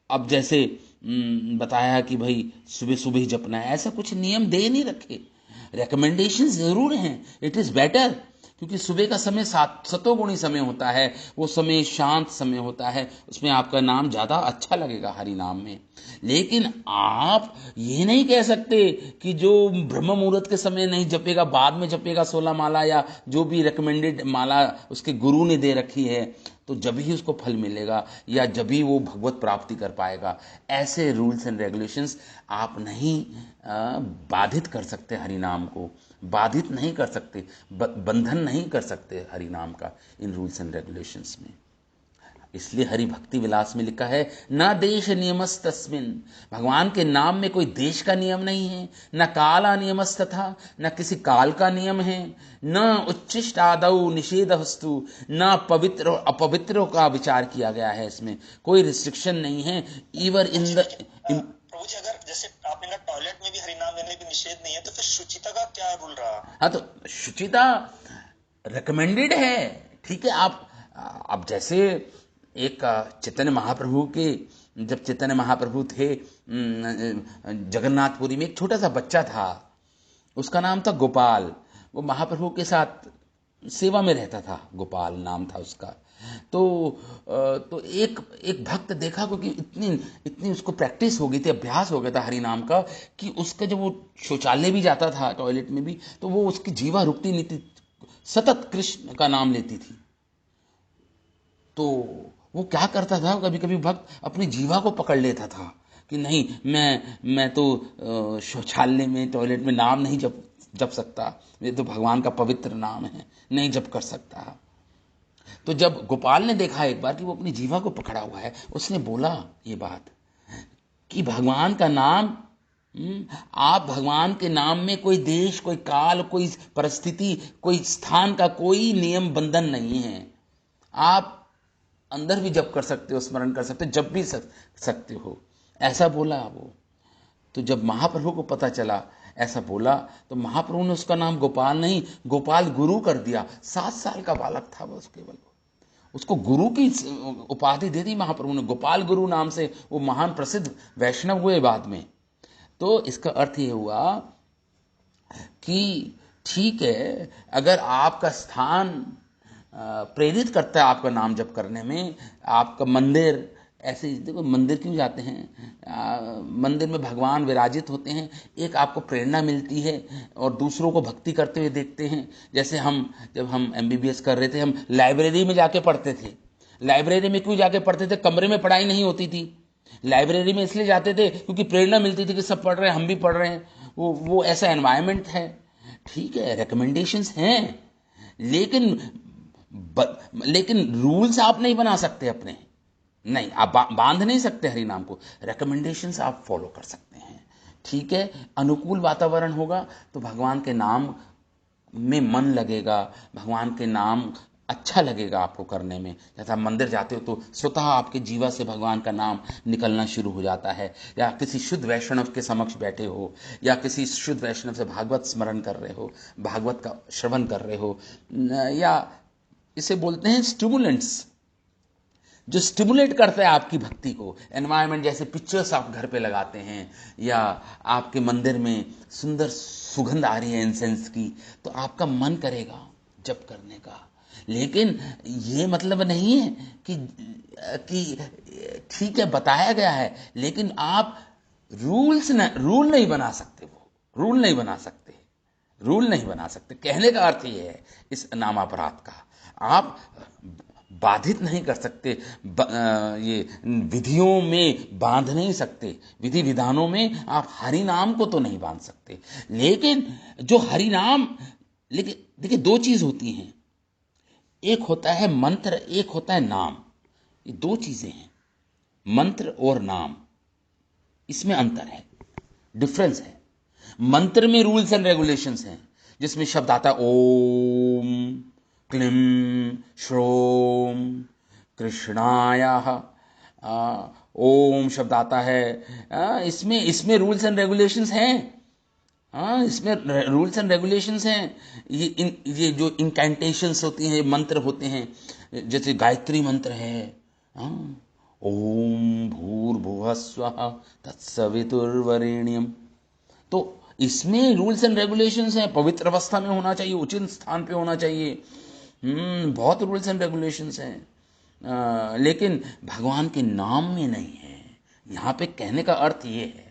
अब जैसे बताया कि भाई सुबह सुबह जपना है, ऐसा कुछ नियम दे नहीं रखे, रिकमेंडेशन जरूर हैं, इट इज बेटर, क्योंकि सुबह का समय सतोगुणी समय होता है, वो समय शांत समय होता है, उसमें आपका नाम ज्यादा अच्छा लगेगा हरि नाम में। लेकिन आप ये नहीं कह सकते कि जो ब्रह्म मुहूर्त के समय नहीं जपेगा, बाद में जपेगा 16 माला या जो भी रिकमेंडेड माला उसके गुरु ने दे रखी है, तो जब ही उसको फल मिलेगा या जब ही वो भगवत प्राप्ति कर पाएगा। ऐसे रूल्स एंड रेगुलेशंस आप नहीं बाधित कर सकते, हरि नाम को बाधित नहीं कर सकते, बंधन नहीं कर सकते हरि नाम का इन रूल्स एंड रेगुलेशंस में। इसलिए हरि भक्ति विलास में लिखा है, न देश नियमस तस्मिन। भगवान के नाम में कोई देश का नियम नहीं है, न काला नियमस तथा, न किसी काल का नियम है, न उच्चिष्ट आदौ निषेध वस्तु, न पवित्र और अपवित्र का विचार किया गया है। इसमें कोई रिस्ट्रिक्शन नहीं है। इवर इन द प्रभु जी, अगर जैसे आपने कहा टॉयलेट में भी हरि नाम लेने की निषेध नहीं है, तो फिर शुचिता का क्या रूल रहा? हाँ, तो शुचिता रिकमेंडेड है, ठीक है। आप जैसे एक चैतन्य महाप्रभु के, जब चैतन्य महाप्रभु थे जगन्नाथपुरी में, एक छोटा सा बच्चा था, उसका नाम था गोपाल। वो महाप्रभु के साथ सेवा में रहता था, गोपाल नाम था उसका। तो एक भक्त देखा, क्योंकि इतनी उसको प्रैक्टिस हो गई थी, अभ्यास हो गया था हरि नाम का, कि उसका जब वो शौचालय भी जाता था, टॉयलेट में भी, तो वो उसकी जीवा रुकती नहीं थी, सतत कृष्ण का नाम लेती थी। तो वो क्या करता था, कभी कभी भक्त अपनी जीवा को पकड़ लेता था कि नहीं, मैं तो शौचालय में, टॉयलेट में नाम नहीं जप सकता, ये तो भगवान का पवित्र नाम है, नहीं जप कर सकता। तो जब गोपाल ने देखा एक बार कि वो अपनी जीवा को पकड़ा हुआ है, उसने बोला ये बात कि भगवान का नाम, आप भगवान के नाम में कोई देश, कोई काल, कोई परिस्थिति, कोई स्थान का कोई नियम बंधन नहीं है। आप अंदर भी जप कर सकते हो, स्मरण कर सकते हो, जब भी सकते हो, ऐसा बोला वो। तो जब महाप्रभु को पता चला ऐसा बोला, तो महाप्रभु ने उसका नाम गोपाल नहीं, गोपाल गुरु कर दिया। 7 साल का बालक था बस, केवल उसको गुरु की उपाधि दे दी महाप्रभु ने, गोपाल गुरु नाम से वो महान प्रसिद्ध वैष्णव हुए बाद में। तो इसका अर्थ ये हुआ कि ठीक है, अगर आपका स्थान प्रेरित करता है आपका नाम जप करने में, आपका मंदिर, ऐसे देखो मंदिर क्यों जाते हैं, मंदिर में भगवान विराजित होते हैं, एक आपको प्रेरणा मिलती है और दूसरों को भक्ति करते हुए देखते हैं। जैसे जब हम MBBS कर रहे थे, हम लाइब्रेरी में जाके पढ़ते थे। लाइब्रेरी में क्यों जाके पढ़ते थे? कमरे में पढ़ाई नहीं होती थी, लाइब्रेरी में इसलिए जाते थे क्योंकि प्रेरणा मिलती थी कि सब पढ़ रहे हैं, हम भी पढ़ रहे हैं, वो ऐसा एनवायरमेंट है। ठीक है, रिकमेंडेशंस हैं, लेकिन रूल्स आप नहीं बना सकते अपने, नहीं, आप बांध नहीं सकते हरि नाम को। रिकमेंडेशंस आप फॉलो कर सकते हैं, ठीक है। अनुकूल वातावरण होगा तो भगवान के नाम में मन लगेगा, भगवान के नाम अच्छा लगेगा आपको करने में। जैसे आप मंदिर जाते हो तो स्वतः आपके जीवा से भगवान का नाम निकलना शुरू हो जाता है, या किसी शुद्ध वैष्णव के समक्ष बैठे हो, या किसी शुद्ध वैष्णव से भागवत स्मरण कर रहे हो, भागवत का श्रवण कर रहे हो, या इसे बोलते हैं स्टिमुलेंट्स, जो स्टिमुलेट करता है आपकी भक्ति को। एनवायरनमेंट, जैसे पिक्चर्स आप घर पे लगाते हैं, या आपके मंदिर में सुंदर सुगंध आ रही है इंसेंस की, तो आपका मन करेगा जप करने का। लेकिन ये मतलब नहीं है कि ठीक है बताया गया है, लेकिन आप रूल नहीं बना सकते, वो रूल नहीं बना सकते, रूल नहीं बना सकते। कहने का अर्थ ये है इस नामापराध का, आप बाधित नहीं कर सकते, ये विधियों में बांध नहीं सकते, विधि विधानों में आप हरि नाम को तो नहीं बांध सकते। लेकिन जो हरि नाम, लेकिन देखिए दो चीज होती हैं, एक होता है मंत्र, एक होता है नाम। ये दो चीजें हैं, मंत्र और नाम, इसमें अंतर है, डिफरेंस है। मंत्र में रूल्स एंड रेगुलेशंस हैं, जिसमें शब्द आता है ओम क्लीम श्रोम कृष्णाय, ओम शब्द आता है, इसमें रूल्स एंड रेगुलेशंस हैं। इसमें रूल्स एंड रेगुलेशंस हैं। ये जो इंकैंटेशंस होती हैं, मंत्र होते हैं, जैसे गायत्री मंत्र है, ओम भूर्भुवः स्वः तत्सवितुर्वरेण्यम, तो इसमें रूल्स एंड रेगुलेशंस हैं। पवित्र अवस्था में होना चाहिए, उचित स्थान पे होना चाहिए, बहुत रूल्स एंड रेगुलेशंस हैं। लेकिन भगवान के नाम में नहीं है। यहाँ पे कहने का अर्थ ये है,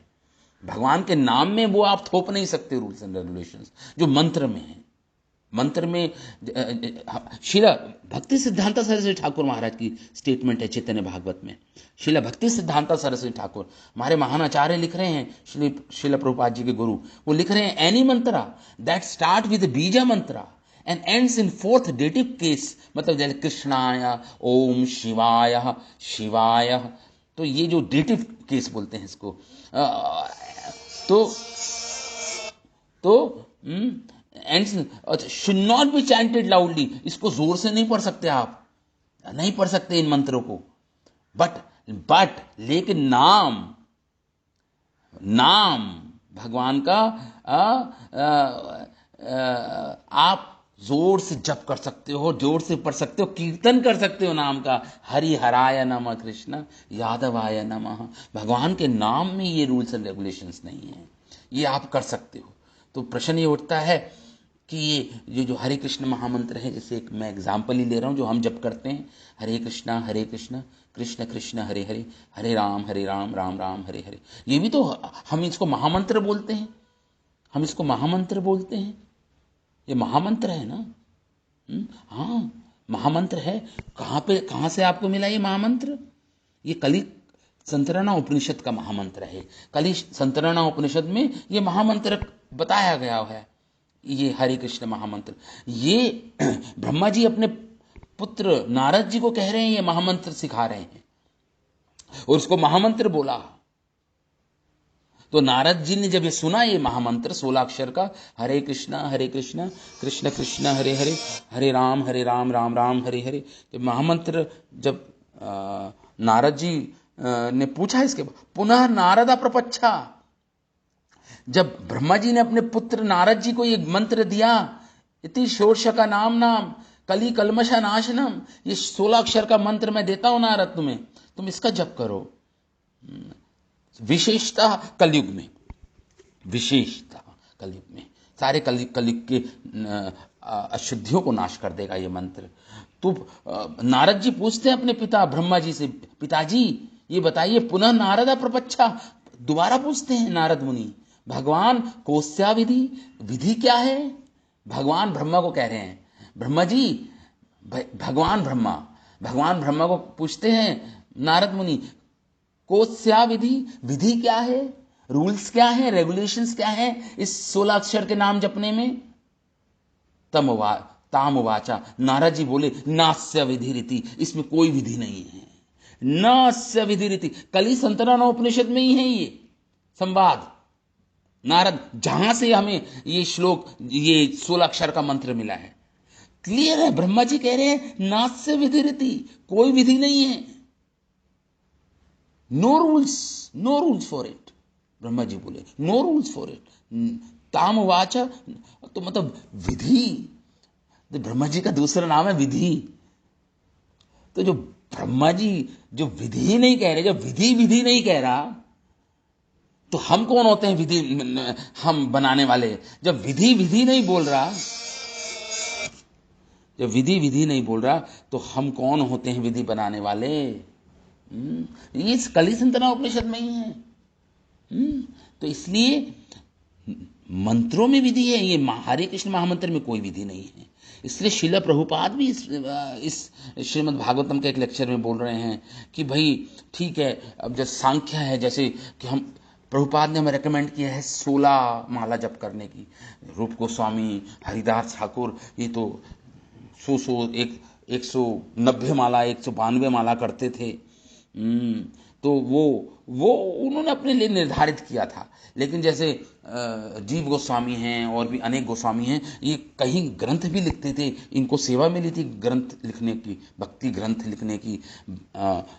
भगवान के नाम में वो आप थोप नहीं सकते रूल्स एंड रेगुलेशंस जो मंत्र में है। मंत्र में शिला भक्ति सिद्धांत सरस्वती ठाकुर महाराज की स्टेटमेंट है चैतन्य भागवत में। शिला भक्ति सिद्धांत सरस्वती ठाकुर हमारे महान आचार्य लिख रहे हैं, शिला प्रभुपाद जी के गुरु, वो लिख रहे हैं, any mantra that start with bija mantra and ends in fourth dative case, मतलब जैसे कृष्णाय, ओम शिवाय, शिवाय, तो ये जो डेटिव केस बोलते हैं इसको, तो and should not be chanted loudly, इसको जोर से नहीं पढ़ सकते, आप नहीं पढ़ सकते इन मंत्रों को। बट लेकिन नाम भगवान का आप जोर से जप कर सकते हो, जोर से पढ़ सकते हो, कीर्तन कर सकते हो नाम का, हरि हराय नमः कृष्ण यादवाय नमः। भगवान के नाम में ये रूल्स एंड रेगुलेशंस नहीं है, ये आप कर सकते हो। तो प्रश्न ये उठता है कि ये जो हरे कृष्ण महामंत्र है, जैसे एक मैं एग्जाम्पल ही ले रहा हूँ, जो हम जप करते हैं, हरे कृष्ण कृष्ण कृष्ण हरे हरे, हरे राम राम राम हरे हरे, ये भी तो हम इसको महामंत्र बोलते हैं, हम इसको महामंत्र बोलते हैं, ये महामंत्र है ना। हाँ महामंत्र है। कहाँ से आपको मिला ये महामंत्र? ये कली संतरणा उपनिषद का महामंत्र है। कली संतरणा उपनिषद में ये महामंत्र बताया गया है, ये हरे कृष्ण महामंत्र। ये ब्रह्मा जी अपने पुत्र नारद जी को कह रहे हैं, ये महामंत्र सिखा रहे हैं, और उसको महामंत्र बोला। तो नारद जी ने जब ये सुना, ये महामंत्र 16 अक्षर का, हरे कृष्ण कृष्ण कृष्ण हरे हरे, हरे राम राम राम हरे हरे, जब महामंत्र जब नारद जी ने पूछा, इसके पुनः नारद प्रपच्छा, जब ब्रह्मा जी ने अपने पुत्र नारद जी को ये मंत्र दिया, इति षोडश का नाम कली कलमशा नाशनम, ये 16 अक्षर का मंत्र मैं देता हूं नारद तुम्हें, तुम इसका जप करो। विशेषतः कलयुग में, विशेषतः कलयुग में सारे कलयुग के अशुद्धियों को नाश कर देगा ये मंत्र। तो नारद जी पूछते हैं अपने पिता ब्रह्मा जी से, पिताजी ये बताइए, पुनः नारद प्रपच्छा, दोबारा पूछते हैं नारद मुनि, भगवान कोस्या विधि, विधि क्या है? भगवान ब्रह्मा को कह रहे हैं, ब्रह्मा जी, भगवान ब्रह्मा को पूछते हैं नारद मुनि, कोस्या विधि, विधि क्या है, रूल्स क्या है, रेगुलेशंस क्या है इस 16 अक्षर के नाम जपने में? तामवाचा, नारद जी बोले, नास्य विधि रीति, इसमें कोई विधि नहीं है, नास्य विधि रीति। कली संतरणा उपनिषद में ही है ये संवाद, नारद, जहां से हमें ये श्लोक, ये 16 अक्षर का मंत्र मिला है, क्लियर है। ब्रह्मा जी कह रहे हैं नास्य विधि रीति, कोई विधि नहीं है, no rules for it. Brahma ji बोले नो रूल्स फॉर इट। ताम वाचा, तो मतलब विधि, तो ब्रह्मा जी का दूसरा नाम है विधि। तो जो ब्रह्मा जी जो विधि नहीं कह रहे, जो विधि नहीं कह रहा, तो हम कौन होते हैं विधि हम बनाने वाले? जब विधि नहीं बोल रहा, जब विधि विधि नहीं बोल रहा तो हम कौन होते हैं विधि बनाने वाले? ये इस कली संतना उपनिषद में ही है। तो इसलिए मंत्रों में विधि है, ये हरे कृष्ण महामंत्र में कोई विधि नहीं है। इसलिए शिला प्रभुपाद भी इस श्रीमद् भागवतम के एक लेक्चर में बोल रहे हैं कि भाई ठीक है, अब जैसे सांख्य है, जैसे कि हम प्रभुपाद ने हमें रेकमेंड किया है 16 माला जप करने की। रूप गोस्वामी, हरिदास ठाकुर ये तो 190 माला, 192 माला करते थे। तो वो उन्होंने अपने लिए निर्धारित किया था। लेकिन जैसे जीव गोस्वामी हैं और भी अनेक गोस्वामी हैं, ये कहीं ग्रंथ भी लिखते थे, इनको सेवा मिली थी ग्रंथ लिखने की, भक्ति ग्रंथ लिखने की,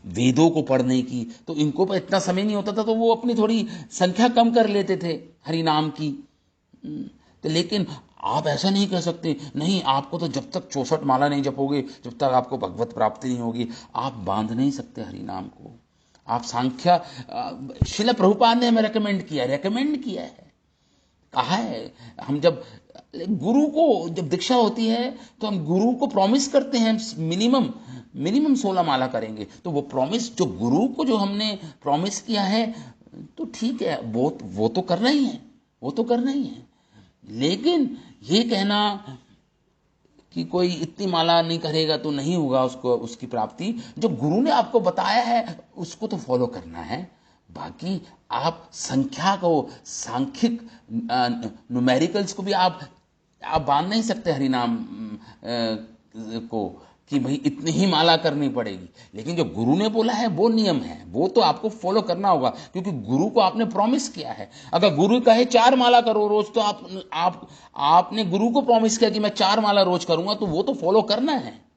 वेदों को पढ़ने की। तो इनको पर इतना समय नहीं होता था, तो वो अपनी थोड़ी संख्या कम कर लेते थे हरि नाम की। तो लेकिन आप ऐसा नहीं कह सकते, नहीं आपको तो जब तक 64 माला नहीं जपोगे, जब तक आपको भगवत प्राप्ति नहीं होगी। आप बांध नहीं सकते हरि नाम को। आप सांख्या, शिला प्रभुपाद ने हमें रेकमेंड किया है, कहा है। हम जब गुरु को जब दीक्षा होती है तो हम गुरु को प्रॉमिस करते हैं मिनिमम 16 माला करेंगे। तो वो प्रॉमिस जो गुरु को जो हमने प्रॉमिस किया है, तो ठीक है, वो तो करना ही है। लेकिन ये कहना कि कोई इतनी माला नहीं करेगा तो नहीं होगा उसको उसकी प्राप्ति, जो गुरु ने आपको बताया है उसको तो फॉलो करना है। बाकी आप संख्या को, सांख्यिक न्यूमेरिकल्स को भी आप बांध नहीं सकते हरिनाम को कि भाई इतनी ही माला करनी पड़ेगी। लेकिन जो गुरु ने बोला है वो नियम है, वो तो आपको फॉलो करना होगा, क्योंकि गुरु को आपने प्रॉमिस किया है। अगर गुरु कहे 4 माला करो रोज, तो आपने गुरु को प्रॉमिस किया कि मैं 4 माला रोज करूंगा, तो वो तो फॉलो करना है।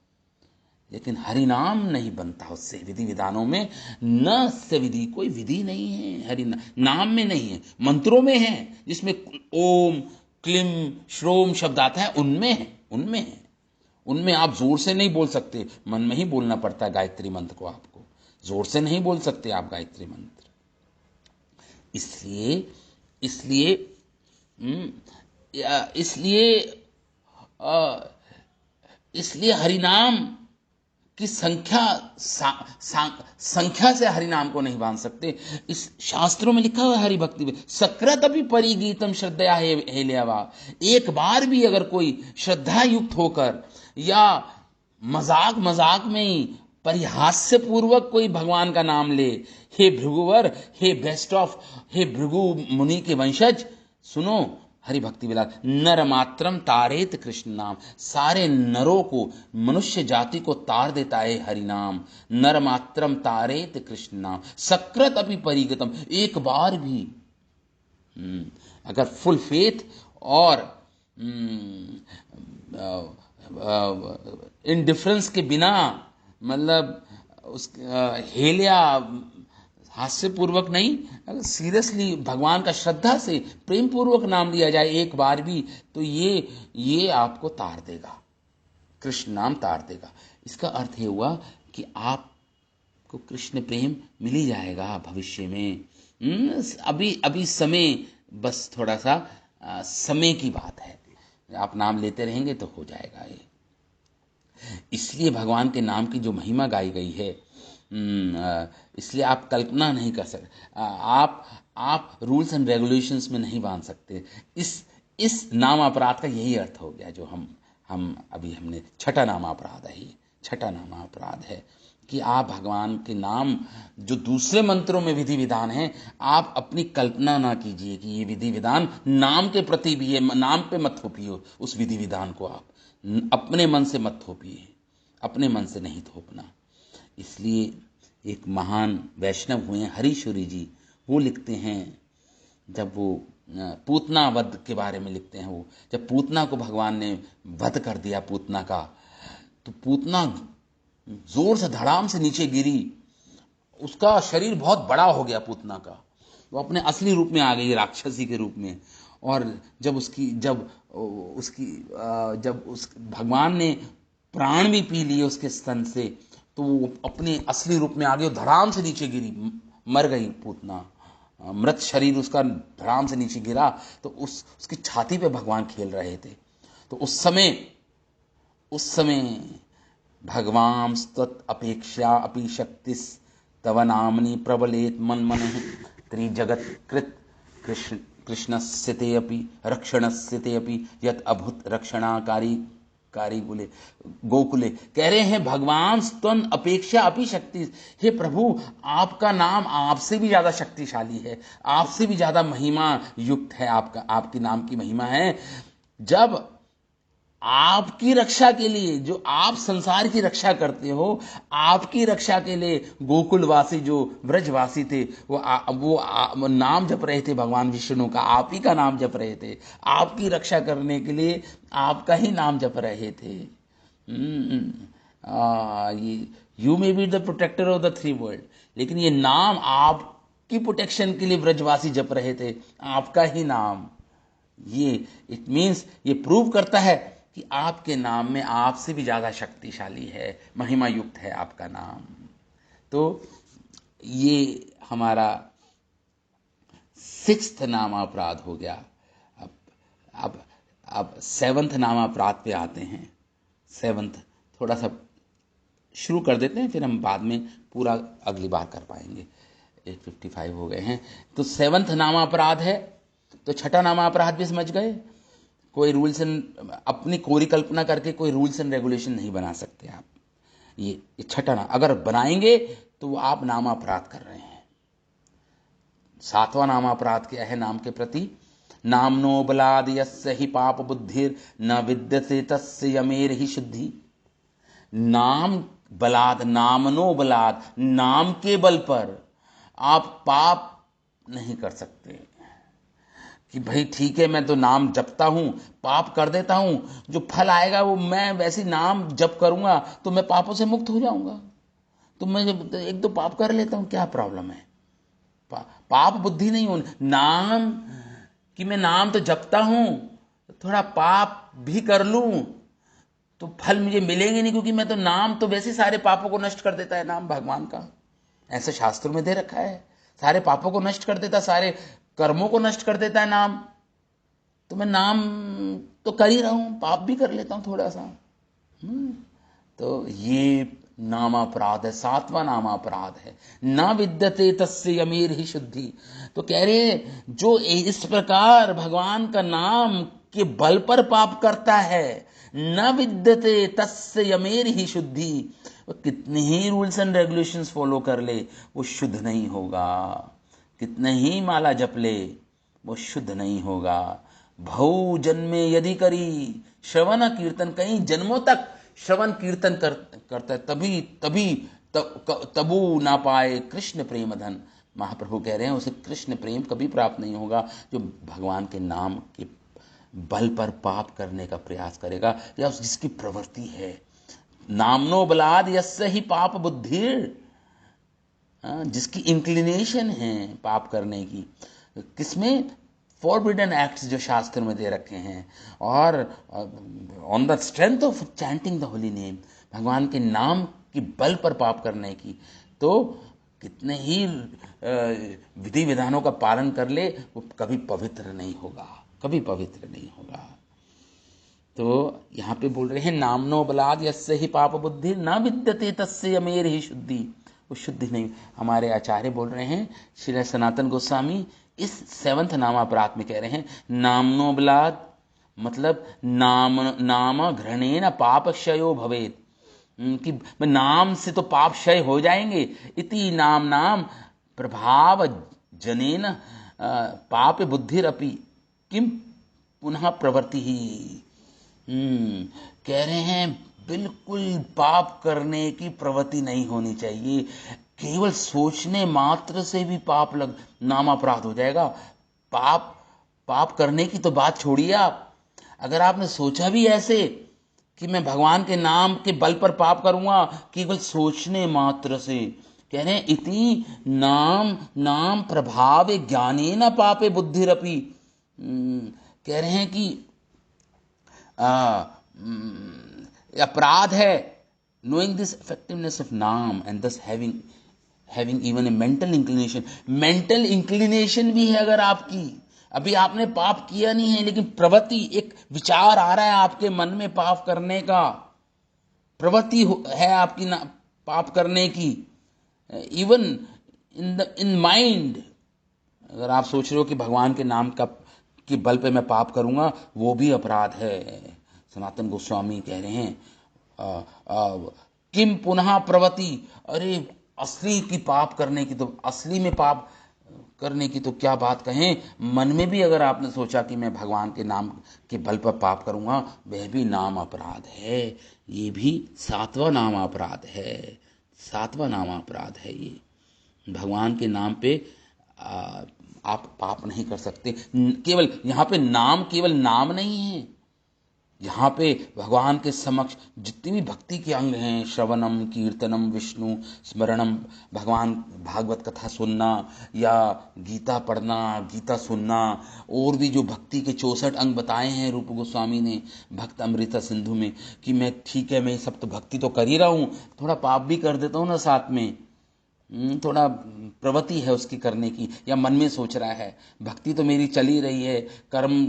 लेकिन हरिनाम नहीं बनता उससे, विधि विधानों में न से विधि, कोई विधि नहीं है हरि नाम में, नहीं है, मंत्रों में है, जिसमें ओम क्लीम श्रोम शब्द आता है, उनमें आप जोर से नहीं बोल सकते, मन में ही बोलना पड़ता है गायत्री मंत्र को। आपको जोर से नहीं बोल सकते आप गायत्री मंत्र। इसलिए हरिनाम की संख्या से हरिनाम को नहीं बांध सकते। इस शास्त्रों में लिखा हुआ है, हरि भक्ति में सकृत अभी परिगीतम श्रद्धया हेल्यावा। एक बार भी अगर कोई श्रद्धा युक्त होकर या मजाक में ही परिहास्य पूर्वक कोई भगवान का नाम ले, हे भृगुवर, हे भृगु मुनि के वंशज, सुनो हरि भक्ति विलास, नर मात्रम तारेत कृष्ण नाम। सारे नरों को, मनुष्य जाति को तार देता है हरि नाम। नर मात्रम तारेत कृष्ण नाम, सकृत अपि परिगतम। एक बार भी अगर फुल फेथ और इनडिफरेंस के बिना, मतलब उस हेलिया हास्य पूर्वक नहीं, अगर सीरियसली भगवान का श्रद्धा से प्रेम पूर्वक नाम लिया जाए एक बार भी, तो ये आपको तार देगा, कृष्ण नाम तार देगा। इसका अर्थ ये हुआ कि आपको कृष्ण प्रेम मिल ही जाएगा भविष्य में। अभी समय, बस थोड़ा सा समय की बात है, आप नाम लेते रहेंगे तो हो जाएगा ये। इसलिए भगवान के नाम की जो महिमा गाई गई है, इसलिए आप कल्पना नहीं कर सकते, आप रूल्स एंड रेगुलेशंस में नहीं बांध सकते। इस नाम अपराध का यही अर्थ हो गया जो हम अभी हमने छठा नाम अपराध है कि आप भगवान के नाम जो दूसरे मंत्रों में विधि विधान है, आप अपनी कल्पना ना कीजिए कि ये विधि विधान नाम के प्रति भी है। नाम पे मत थोपिए उस विधि विधान को, आप अपने मन से मत थोपिए, अपने मन से नहीं थोपना। इसलिए एक महान वैष्णव हुए हैं हरीश्वरी जी, वो लिखते हैं, जब वो पूतना वध के बारे में लिखते हैं, वो जब पूतना को भगवान ने वध कर दिया पूतना का, तो पूतना जोर से धड़ाम से नीचे गिरी, उसका शरीर बहुत बड़ा हो गया पूतना का, वो अपने असली रूप में आ गई राक्षसी के रूप में। और जब उस भगवान ने प्राण भी पी लिए उसके स्तन से, तो वो अपने असली रूप में आ गई, धड़ाम से नीचे गिरी, मर गई पूतना, मृत शरीर उसका धड़ाम से नीचे गिरा। तो उसकी छाती पे भगवान खेल रहे थे। तो उस समय उस समय भगवान त्वत् अपेक्षा अपि शक्तिस तव नामनि प्रबलेत मन मन त्रिजगत कृत कृष्णस्य ते अपि रक्षणस्य ते अपि यत अभूत रक्षणाकारी कारिगुले गोकुले। कह रहे हैं भगवान स्तन अपेक्षा अपि शक्ति, हे प्रभु आपका नाम आपसे भी ज्यादा शक्तिशाली है, आपसे भी ज्यादा महिमा युक्त है, आपका आपके नाम की महिमा है। जब आपकी रक्षा के लिए, जो आप संसार की रक्षा करते हो, आपकी रक्षा के लिए गोकुलवासी जो ब्रजवासी थे वो नाम जप रहे थे भगवान विष्णु का, आप ही का नाम जप रहे थे, आपकी रक्षा करने के लिए आपका ही नाम जप रहे थे। ये you may be the protector of the three world, लेकिन ये नाम आपकी प्रोटेक्शन के लिए ब्रजवासी जप रहे थे, आपका ही नाम। ये इट मीन्स, ये प्रूव करता है कि आपके नाम में आपसे भी ज्यादा शक्तिशाली है, महिमा युक्त है आपका नाम। तो ये हमारा 6th नामापराध हो गया। अब 7th नामापराध पे आते हैं। 7th थोड़ा सा शुरू कर देते हैं, फिर हम बाद में पूरा अगली बार कर पाएंगे। 8:55 हो गए हैं। तो 7th नामापराध है, तो छठा नामापराध भी समझ गए। कोई रूल्स एंड, अपनी कोरी कल्पना करके कोई रूल्स एंड रेगुलेशन नहीं बना सकते आप। ये छठा नाम अगर बनाएंगे तो वो आप नामापराध कर रहे हैं। 7वां नामापराध क्या है नाम के प्रति? नामनो बलाद यस्य हि पाप बुद्धिर न विद्यते तस्य यमेर ही शुद्धि। नाम बलाद, नामनो बलाद, नाम के बल पर आप पाप नहीं कर सकते कि भाई ठीक है मैं तो नाम जपता हूं, पाप कर देता हूं, जो फल आएगा वो मैं वैसे नाम जप करूंगा तो मैं पापों से मुक्त हो जाऊंगा, तो मैं एक दो पाप कर लेता हूं, क्या प्रॉब्लम है? पाप बुद्धि नहीं होनी। नाम कि मैं नाम तो जपता हूं, थोड़ा पाप भी कर लूं तो फल मुझे मिलेंगे नहीं, क्योंकि मैं तो नाम तो वैसे सारे पापों को नष्ट कर देता है नाम भगवान का, ऐसा शास्त्रों में दे रखा है। सारे पापों को नष्ट कर देता, सारे कर्मों को नष्ट कर देता है नाम। तो मैं नाम तो कर ही रहा हूं, पाप भी कर लेता हूं थोड़ा सा। तो ये नामापराध है, 7वां नामापराध है। न विद्यते तस्य यमेर ही शुद्धि। तो कह रहे जो इस प्रकार भगवान का नाम के बल पर पाप करता है, न विद्यते तस्य यमेर ही शुद्धि, वो कितने ही रूल्स एंड रेगुलेशंस फॉलो कर ले वो शुद्ध नहीं होगा, कितने ही माला जप ले वो शुद्ध नहीं होगा। भौ जन्मे यदि करी श्रवण कीर्तन, कई जन्मों तक श्रवण कीर्तन करता है, तबू ना पाए कृष्ण प्रेम धन। महाप्रभु कह रहे हैं उसे कृष्ण प्रेम कभी प्राप्त नहीं होगा जो भगवान के नाम के बल पर पाप करने का प्रयास करेगा, या जिसकी प्रवृत्ति है। नामनो बलाद यस्य ही पाप बुद्धिर, जिसकी इंक्लिनेशन है पाप करने की। किसमें? फॉरबिडन एक्ट्स जो शास्त्र में दे रखे हैं, और on the strength of chanting the holy name, भगवान के नाम की बल पर पाप करने की। तो कितने ही विधि विधानों का पालन कर ले वो कभी पवित्र नहीं होगा, कभी पवित्र नहीं होगा। तो यहाँ पे बोल रहे हैं नामनो बलाद यस्य ही पाप बुद्धि न विद्यते तस्य यमेर ही शुद्धि, वो शुद्धि नहीं। हमारे आचार्य बोल रहे हैं, श्री सनातन गोस्वामी, इस 7th नामापराध में कह रहे हैं नामनो बलाद मतलब नाम घृणेन पाप क्षयो भवेत, कि नाम से तो पाप क्षय हो जाएंगे। इति नाम प्रभाव जनेन पाप बुद्धिरपि किम पुनः प्रवृत्ति ही। कह रहे हैं बिल्कुल पाप करने की प्रवृत्ति नहीं होनी चाहिए, केवल सोचने मात्र से भी पाप नामापराध हो जाएगा। पाप करने की तो बात छोड़िए आप, अगर आपने सोचा भी ऐसे कि मैं भगवान के नाम के बल पर पाप करूंगा, केवल सोचने मात्र से, कह रहे हैं इति नाम प्रभाव ज्ञाने न पापे बुद्धिरपि। कह रहे हैं कि अपराध है knowing this effectiveness of नाम and thus having even a mental inclination। mental inclination भी है अगर आपकी, अभी आपने पाप किया नहीं है लेकिन प्रवृत्ति, एक विचार आ रहा है आपके मन में पाप करने का, प्रवृत्ति है आपकी पाप करने की, इवन इन माइंड। अगर आप सोच रहे हो कि भगवान के नाम का के बल पे मैं पाप करूंगा, वो भी अपराध है। सनातन गोस्वामी कह रहे हैं किम पुनः प्रवृत्ति, अरे असली की पाप करने की, तो असली में पाप करने की तो क्या बात कहें, मन में भी अगर आपने सोचा कि मैं भगवान के नाम के बल पर पाप करूंगा, वह भी नाम अपराध है। ये भी 7वां नाम अपराध है, 7वां नाम अपराध है ये। भगवान के नाम पे आप पाप नहीं कर सकते। केवल यहाँ पे नाम केवल नाम नहीं है, यहाँ पे भगवान के समक्ष जितनी भी भक्ति के अंग हैं, श्रवणम, कीर्तनम, विष्णु स्मरणम, भगवान भागवत कथा सुनना या गीता पढ़ना, गीता सुनना, और भी जो भक्ति के 64 अंग बताए हैं रूप गोस्वामी ने भक्त अमृता सिंधु में, कि मैं ठीक है, मैं सब तो भक्ति तो कर ही रहा हूँ, थोड़ा पाप भी कर देता हूँ ना साथ में, थोड़ा प्रवृत्ति है उसकी करने की, या मन में सोच रहा है भक्ति तो मेरी चल ही रही है, कर्म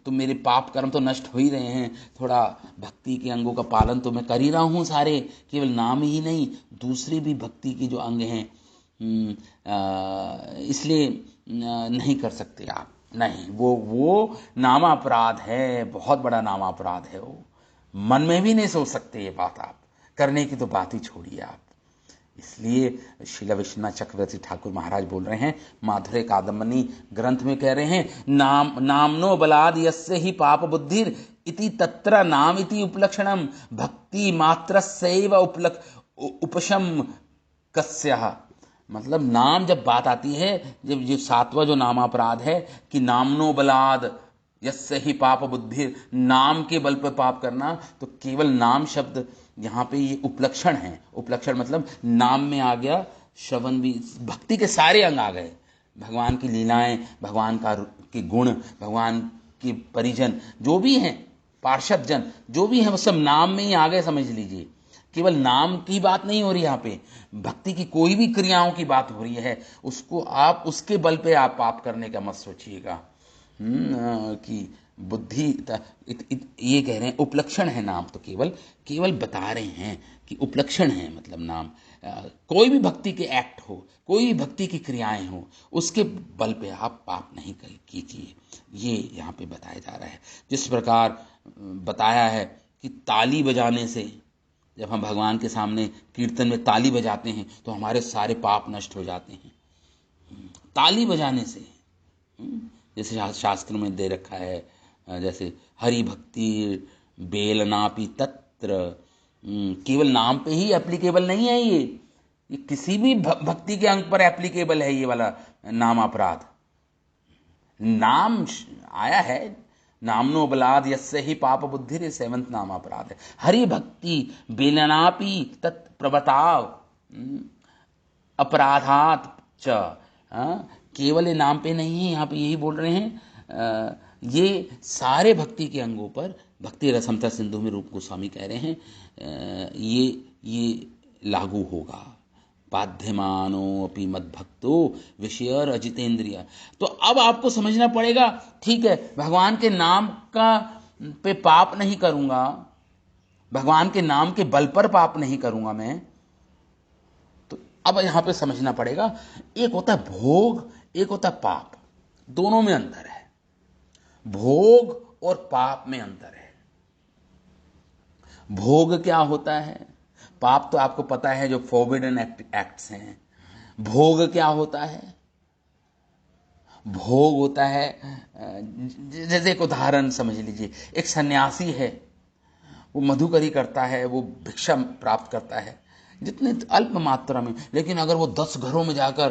तो मेरे पाप कर्म तो नष्ट हो ही रहे हैं, थोड़ा भक्ति के अंगों का पालन तो मैं कर ही रहा हूँ सारे, केवल नाम ही नहीं, दूसरे भी भक्ति के जो अंग हैं, इसलिए नहीं कर सकते आप। नहीं, वो नामापराध है, बहुत बड़ा नामापराध है वो। मन में भी नहीं सोच सकते ये बात, आप करने की तो बात ही छोड़िए आप। इसलिए श्रील विश्वनाथ चक्रवर्ती ठाकुर महाराज बोल रहे हैं, माधुर्य कादम्बनी ग्रंथ में कह रहे हैं, नामनो बलाद यस्य ही पाप बुद्धिर इति तत्र नाम इति उपलक्षणम भक्ति मात्रस्यैव उपशम कस्यः। मतलब नाम जब बात आती है, जब जो 7वां जो नामापराध है कि नामनो बलाद यस्य ही पाप बुद्धि, नाम के बल पर पाप करना, तो केवल नाम शब्द यहाँ पे ये उपलक्षण है। उपलक्षण मतलब नाम में आ गया श्रवण भी, भक्ति के सारे अंग आ गए, भगवान की लीलाएं, भगवान के गुण, भगवान के परिजन जो भी हैं, पार्षद जन जो भी हैं, वो सब नाम में ही आ गए, समझ लीजिए। केवल नाम की बात नहीं हो रही यहाँ पे, भक्ति की कोई भी क्रियाओं की बात हो रही है, उसको आप उसके बल पे आप पाप करने का मत सोचिएगा। कि बुद्धि ये कह रहे हैं उपलक्षण है नाम, तो केवल बता रहे हैं कि उपलक्षण है, मतलब नाम कोई भी भक्ति के एक्ट हो, कोई भी भक्ति की क्रियाएं हो, उसके बल पे आप पाप नहीं कीजिए, ये यहाँ पे बताया जा रहा है। जिस प्रकार बताया है कि ताली बजाने से, जब हम भगवान के सामने कीर्तन में ताली बजाते हैं तो हमारे सारे पाप नष्ट हो जाते हैं, ताली बजाने से। जैसे शास्त्र में दे रखा है, जैसे हरि भक्ति बेलनापि तत्र, केवल नाम पे ही एप्लीकेबल नहीं है ये किसी भी भक्ति के अंग पर एप्लीकेबल है ये वाला नाम अपराध। नाम आया है, नामनो बलाद यस्य ही पाप बुद्धि, 7वां नाम अपराध है। हरि भक्ति बेलनापि तत्प्रवताव अपराधात च, केवल ये नाम पे नहीं है, यहाँ पे यही बोल रहे हैं, ये सारे भक्ति के अंगों पर, भक्ति रसमता सिंधु में रूप गोस्वामी कह रहे हैं, ये लागू होगा। बाध्यमानो अपि मद्भक्तो विषयर अजितेंद्रिय। तो अब आपको समझना पड़ेगा, ठीक है, भगवान के नाम का पे पाप नहीं करूंगा, भगवान के नाम के बल पर पाप नहीं करूंगा मैं, तो अब यहां पे समझना पड़ेगा, एक होता है भोग, एक होता है पाप, दोनों में अंतर है। भोग और पाप में अंतर है। भोग क्या होता है, पाप तो आपको पता है जो फॉरबिडन एक्ट्स हैं। भोग क्या होता है, भोग होता है, जैसे एक उदाहरण समझ लीजिए, एक सन्यासी है, वो मधुकरी करता है, वो भिक्षा प्राप्त करता है जितने अल्प मात्रा में, लेकिन अगर वो 10 घरों में जाकर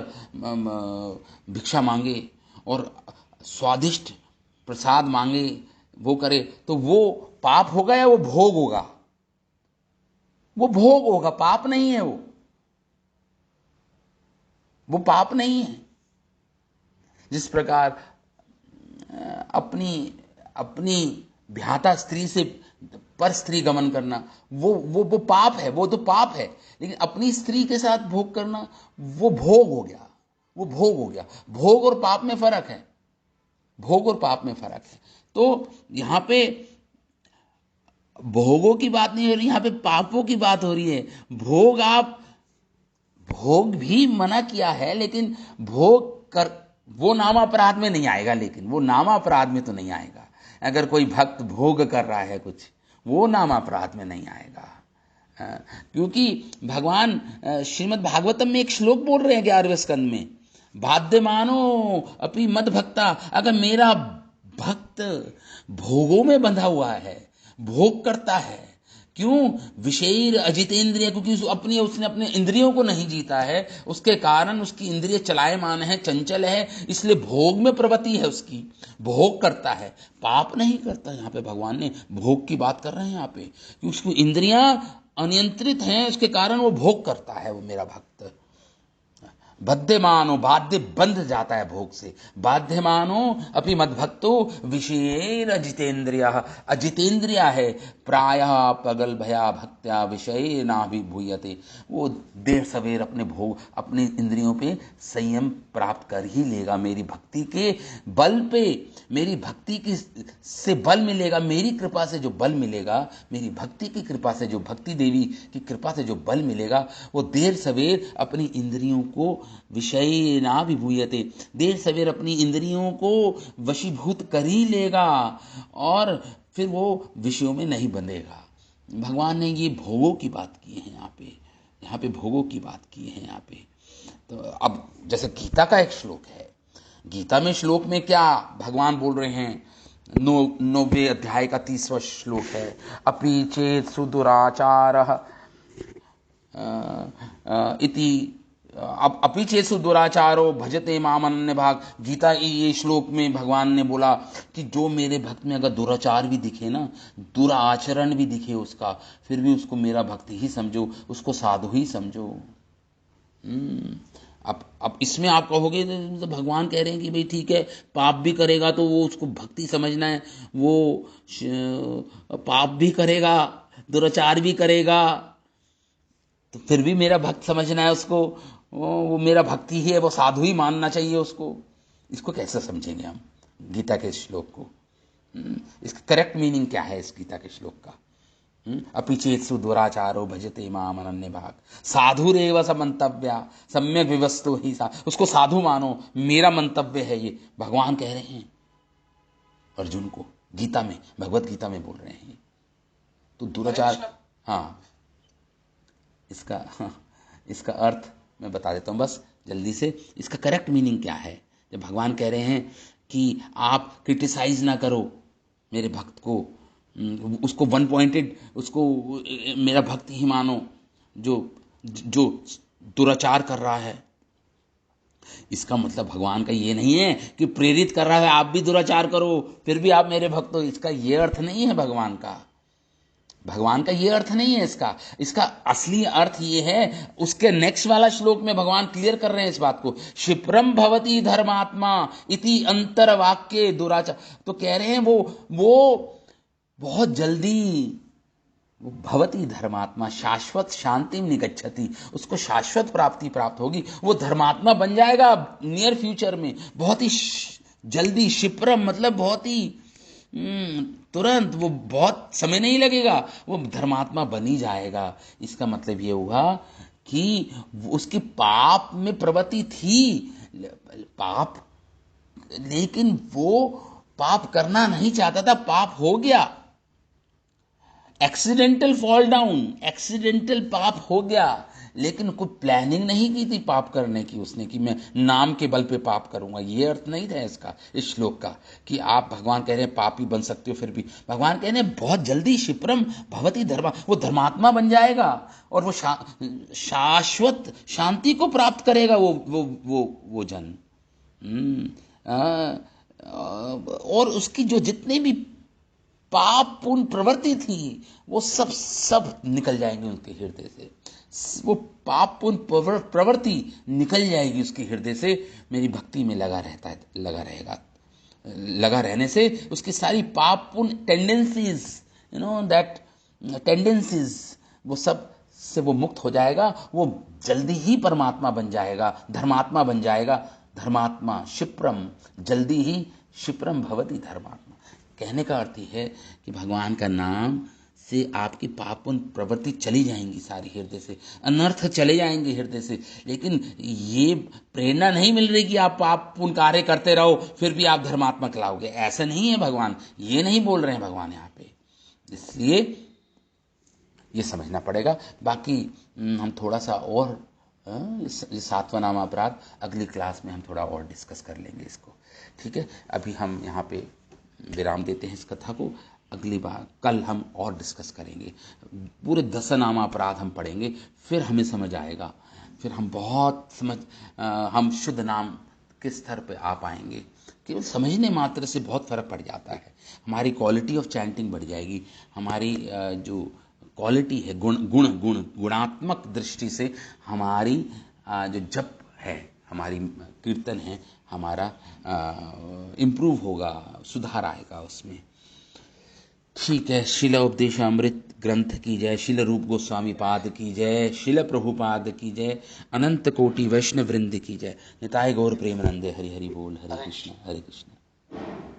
भिक्षा मांगे और स्वादिष्ट प्रसाद मांगे, वो करे, तो वो पाप होगा या वो भोग होगा? वो भोग होगा, पाप नहीं है वो पाप नहीं है। जिस प्रकार अपनी भ्याता स्त्री से पर स्त्री गमन करना, वो पाप है, वो तो पाप है, लेकिन अपनी स्त्री के साथ भोग करना वो भोग हो गया, वो भोग हो गया। भोग और पाप में फर्क है, भोग और पाप में फर्क है। तो यहां पे भोगों की बात नहीं हो रही, यहाँ पे पापों की बात हो रही है। भोग, आप भोग भी मना किया है, लेकिन भोग कर वो नाम अपराध में नहीं आएगा, लेकिन वो नाम अपराध में तो नहीं आएगा। अगर कोई भक्त भोग कर रहा है कुछ, वो नाम अपराध में नहीं आएगा। क्योंकि भगवान श्रीमद् भागवतम में एक श्लोक बोल रहे हैं 11वें स्कंद में, बाध्यमानो अपनी मद भक्ता, अगर मेरा भक्त भोगों में बंधा हुआ है, भोग करता है, क्यों? विषय अजितेंद्रिय, क्योंकि उसने अपने इंद्रियों को नहीं जीता है, उसके कारण उसकी इंद्रिय चलायमान है, चंचल है, इसलिए भोग में प्रवृत्ति है उसकी, भोग करता है, पाप नहीं करता। यहाँ पे भगवान ने भोग की बात कर रहे हैं यहाँ पे, कि उसकी इंद्रियां अनियंत्रित हैं, उसके कारण वो भोग करता है, वो मेरा भक्त। बद्धमानो, बाध्य, बंध जाता है भोग से। बाध्यमानो अपनी मदभक्तो विषयेर अजितेंद्रिय, अजितेंद्रिया है, प्रायः पगल भया भक्त्या विषय नाभिभूयते, वो देर सवेर अपने भोग, अपनी इंद्रियों पे संयम प्राप्त कर ही लेगा। मेरी भक्ति के बल पे, मेरी भक्ति की से बल मिलेगा, मेरी कृपा से जो बल मिलेगा, मेरी भक्ति की कृपा से, जो भक्ति देवी की कृपा से जो बल मिलेगा, वो देर सवेर अपनी इंद्रियों को विषय ना विभूयते, देर सवेर अपनी इंद्रियों को वशीभूत कर ही लेगा, और फिर वो विषयों में नहीं बंधेगा। भगवान ने ये भोगों की बात की है यहाँ पे भोगों की बात की है यहाँ पे। तो अब जैसे गीता का एक श्लोक है, गीता में श्लोक में क्या भगवान बोल रहे हैं, 9वें अध्याय का 30वां श्लोक है, अपि चेत सुदुराचारः इति, अपि चेसु दुराचारो भजते माम अनन्य भाग। गीता ये श्लोक में भगवान ने बोला कि जो मेरे भक्त में अगर दुराचार भी दिखे ना, दुराचरण भी दिखे उसका, फिर भी उसको मेरा भक्त ही समझो, उसको साधु ही समझो। अब इसमें आप कहोगे तो भगवान कह रहे हैं कि भाई ठीक है, पाप भी करेगा तो वो उसको भक्ति समझना है, वो पाप भी करेगा, दुराचार भी करेगा, तो फिर भी मेरा भक्त समझना है उसको, वो मेरा भक्ति ही है, वो साधु ही मानना चाहिए उसको। इसको कैसे समझेंगे हम गीता के श्लोक को? इसका करेक्ट मीनिंग क्या है इस गीता के श्लोक का? अपि चेत्सु दुराचारो भजते माम अनन्य भाग, साधुरेव स मंतव्या सम्यक विवस्तो ही सा, उसको साधु मानो, मेरा मंतव्य है ये, भगवान कह रहे हैं अर्जुन को गीता में, भगवत गीता में बोल रहे हैं। तो दुराचार, हाँ, इसका अर्थ मैं बता देता हूँ बस जल्दी से। इसका करेक्ट मीनिंग क्या है? जब भगवान कह रहे हैं कि आप क्रिटिसाइज ना करो मेरे भक्त को, उसको वन पॉइंटेड, उसको मेरा भक्त ही मानो जो जो दुराचार कर रहा है। इसका मतलब भगवान का ये नहीं है कि प्रेरित कर रहा है आप भी दुराचार करो फिर भी आप मेरे भक्त हो, इसका ये अर्थ नहीं है भगवान का ये अर्थ नहीं है इसका। इसका असली अर्थ ये है, उसके नेक्स्ट वाला श्लोक में भगवान क्लियर कर रहे हैं इस बात को, क्षिप्रम भवति धर्मात्मा इति अंतरवाक्ये दुराचार। तो कह रहे हैं वो बहुत जल्दी, वो भवती धर्मात्मा शाश्वत शांति निगच्छति, उसको शाश्वत प्राप्ति प्राप्त होगी, वो धर्मात्मा बन जाएगा नियर फ्यूचर में, बहुत ही जल्दी। क्षिप्रम मतलब बहुत ही तुरंत, वो बहुत समय नहीं लगेगा, वो धर्मात्मा बन ही जाएगा। इसका मतलब ये हुआ कि उसकी पाप में प्रवृत्ति थी, पाप, लेकिन वो पाप करना नहीं चाहता था, पाप हो गया, एक्सीडेंटल फॉल डाउन, एक्सीडेंटल पाप हो गया, लेकिन कोई प्लानिंग नहीं की थी पाप करने की उसने, कि मैं नाम के बल पे पाप करूंगा। ये अर्थ नहीं था इसका, इस श्लोक का, कि आप भगवान कह रहे हैं पापी बन सकते हो फिर भी। भगवान कह रहे हैं बहुत जल्दी क्षिप्रम भवति धर्मा, वो धर्मात्मा बन जाएगा और वो शाश्वत शांति को प्राप्त करेगा वो जन। और उसकी जो जितने भी पाप पूर्ण प्रवृत्ति थी वो सब निकल जाएंगे उनके हृदय से, वो पाप पूर्ण प्रवृत्ति निकल जाएगी उसके हृदय से। मेरी भक्ति में लगा रहेगा, लगा रहने से उसकी सारी पाप पूर्ण टेंडेंसीज, दैट टेंडेंसीज, वो सब से वो मुक्त हो जाएगा, वो जल्दी ही परमात्मा बन जाएगा, धर्मात्मा बन जाएगा। धर्मात्मा क्षिप्रम, जल्दी ही क्षिप्रम भवति धर्मात्मा। कहने का अर्थ है कि भगवान का नाम से आपकी पापन प्रवृत्ति चली जाएंगी सारी हृदय से, अनर्थ चले जाएंगे हृदय से। लेकिन ये प्रेरणा नहीं मिल रही कि आप पाप पुण्य कार्य करते रहो फिर भी आप धर्मात्मक लाओगे, ऐसा नहीं है भगवान, ये नहीं बोल रहे हैं भगवान यहाँ पे। इसलिए ये समझना पड़ेगा। बाकी हम थोड़ा सा और ये 7वां नाम अपराध अगली क्लास में हम थोड़ा और डिस्कस कर लेंगे इसको, ठीक है। अभी हम यहाँ पे विराम देते हैं इस कथा को, अगली बार कल हम और डिस्कस करेंगे, पूरे 10 नाम अपराध हम पढ़ेंगे, फिर हमें समझ आएगा, फिर हम बहुत हम शुद्ध नाम किस स्तर पे आ पाएंगे। केवल समझने मात्र से बहुत फर्क पड़ जाता है, हमारी क्वालिटी ऑफ चैंटिंग बढ़ जाएगी, हमारी जो क्वालिटी है गुणात्मक दृष्टि से हमारी जो जप है, हमारी कीर्तन है, हमारा इम्प्रूव होगा, सुधार आएगा उसमें। ठीक है। शिल उपदेशामृत ग्रंथ की जय, शिल रूप गोस्वामी पाद की जय, शिल प्रभुपाद की जय, अनंत कोटि वैष्णव वृंद की जय। निताय गौर प्रेमानंदे। हरि हरि बोल। हरे कृष्ण हरे कृष्ण।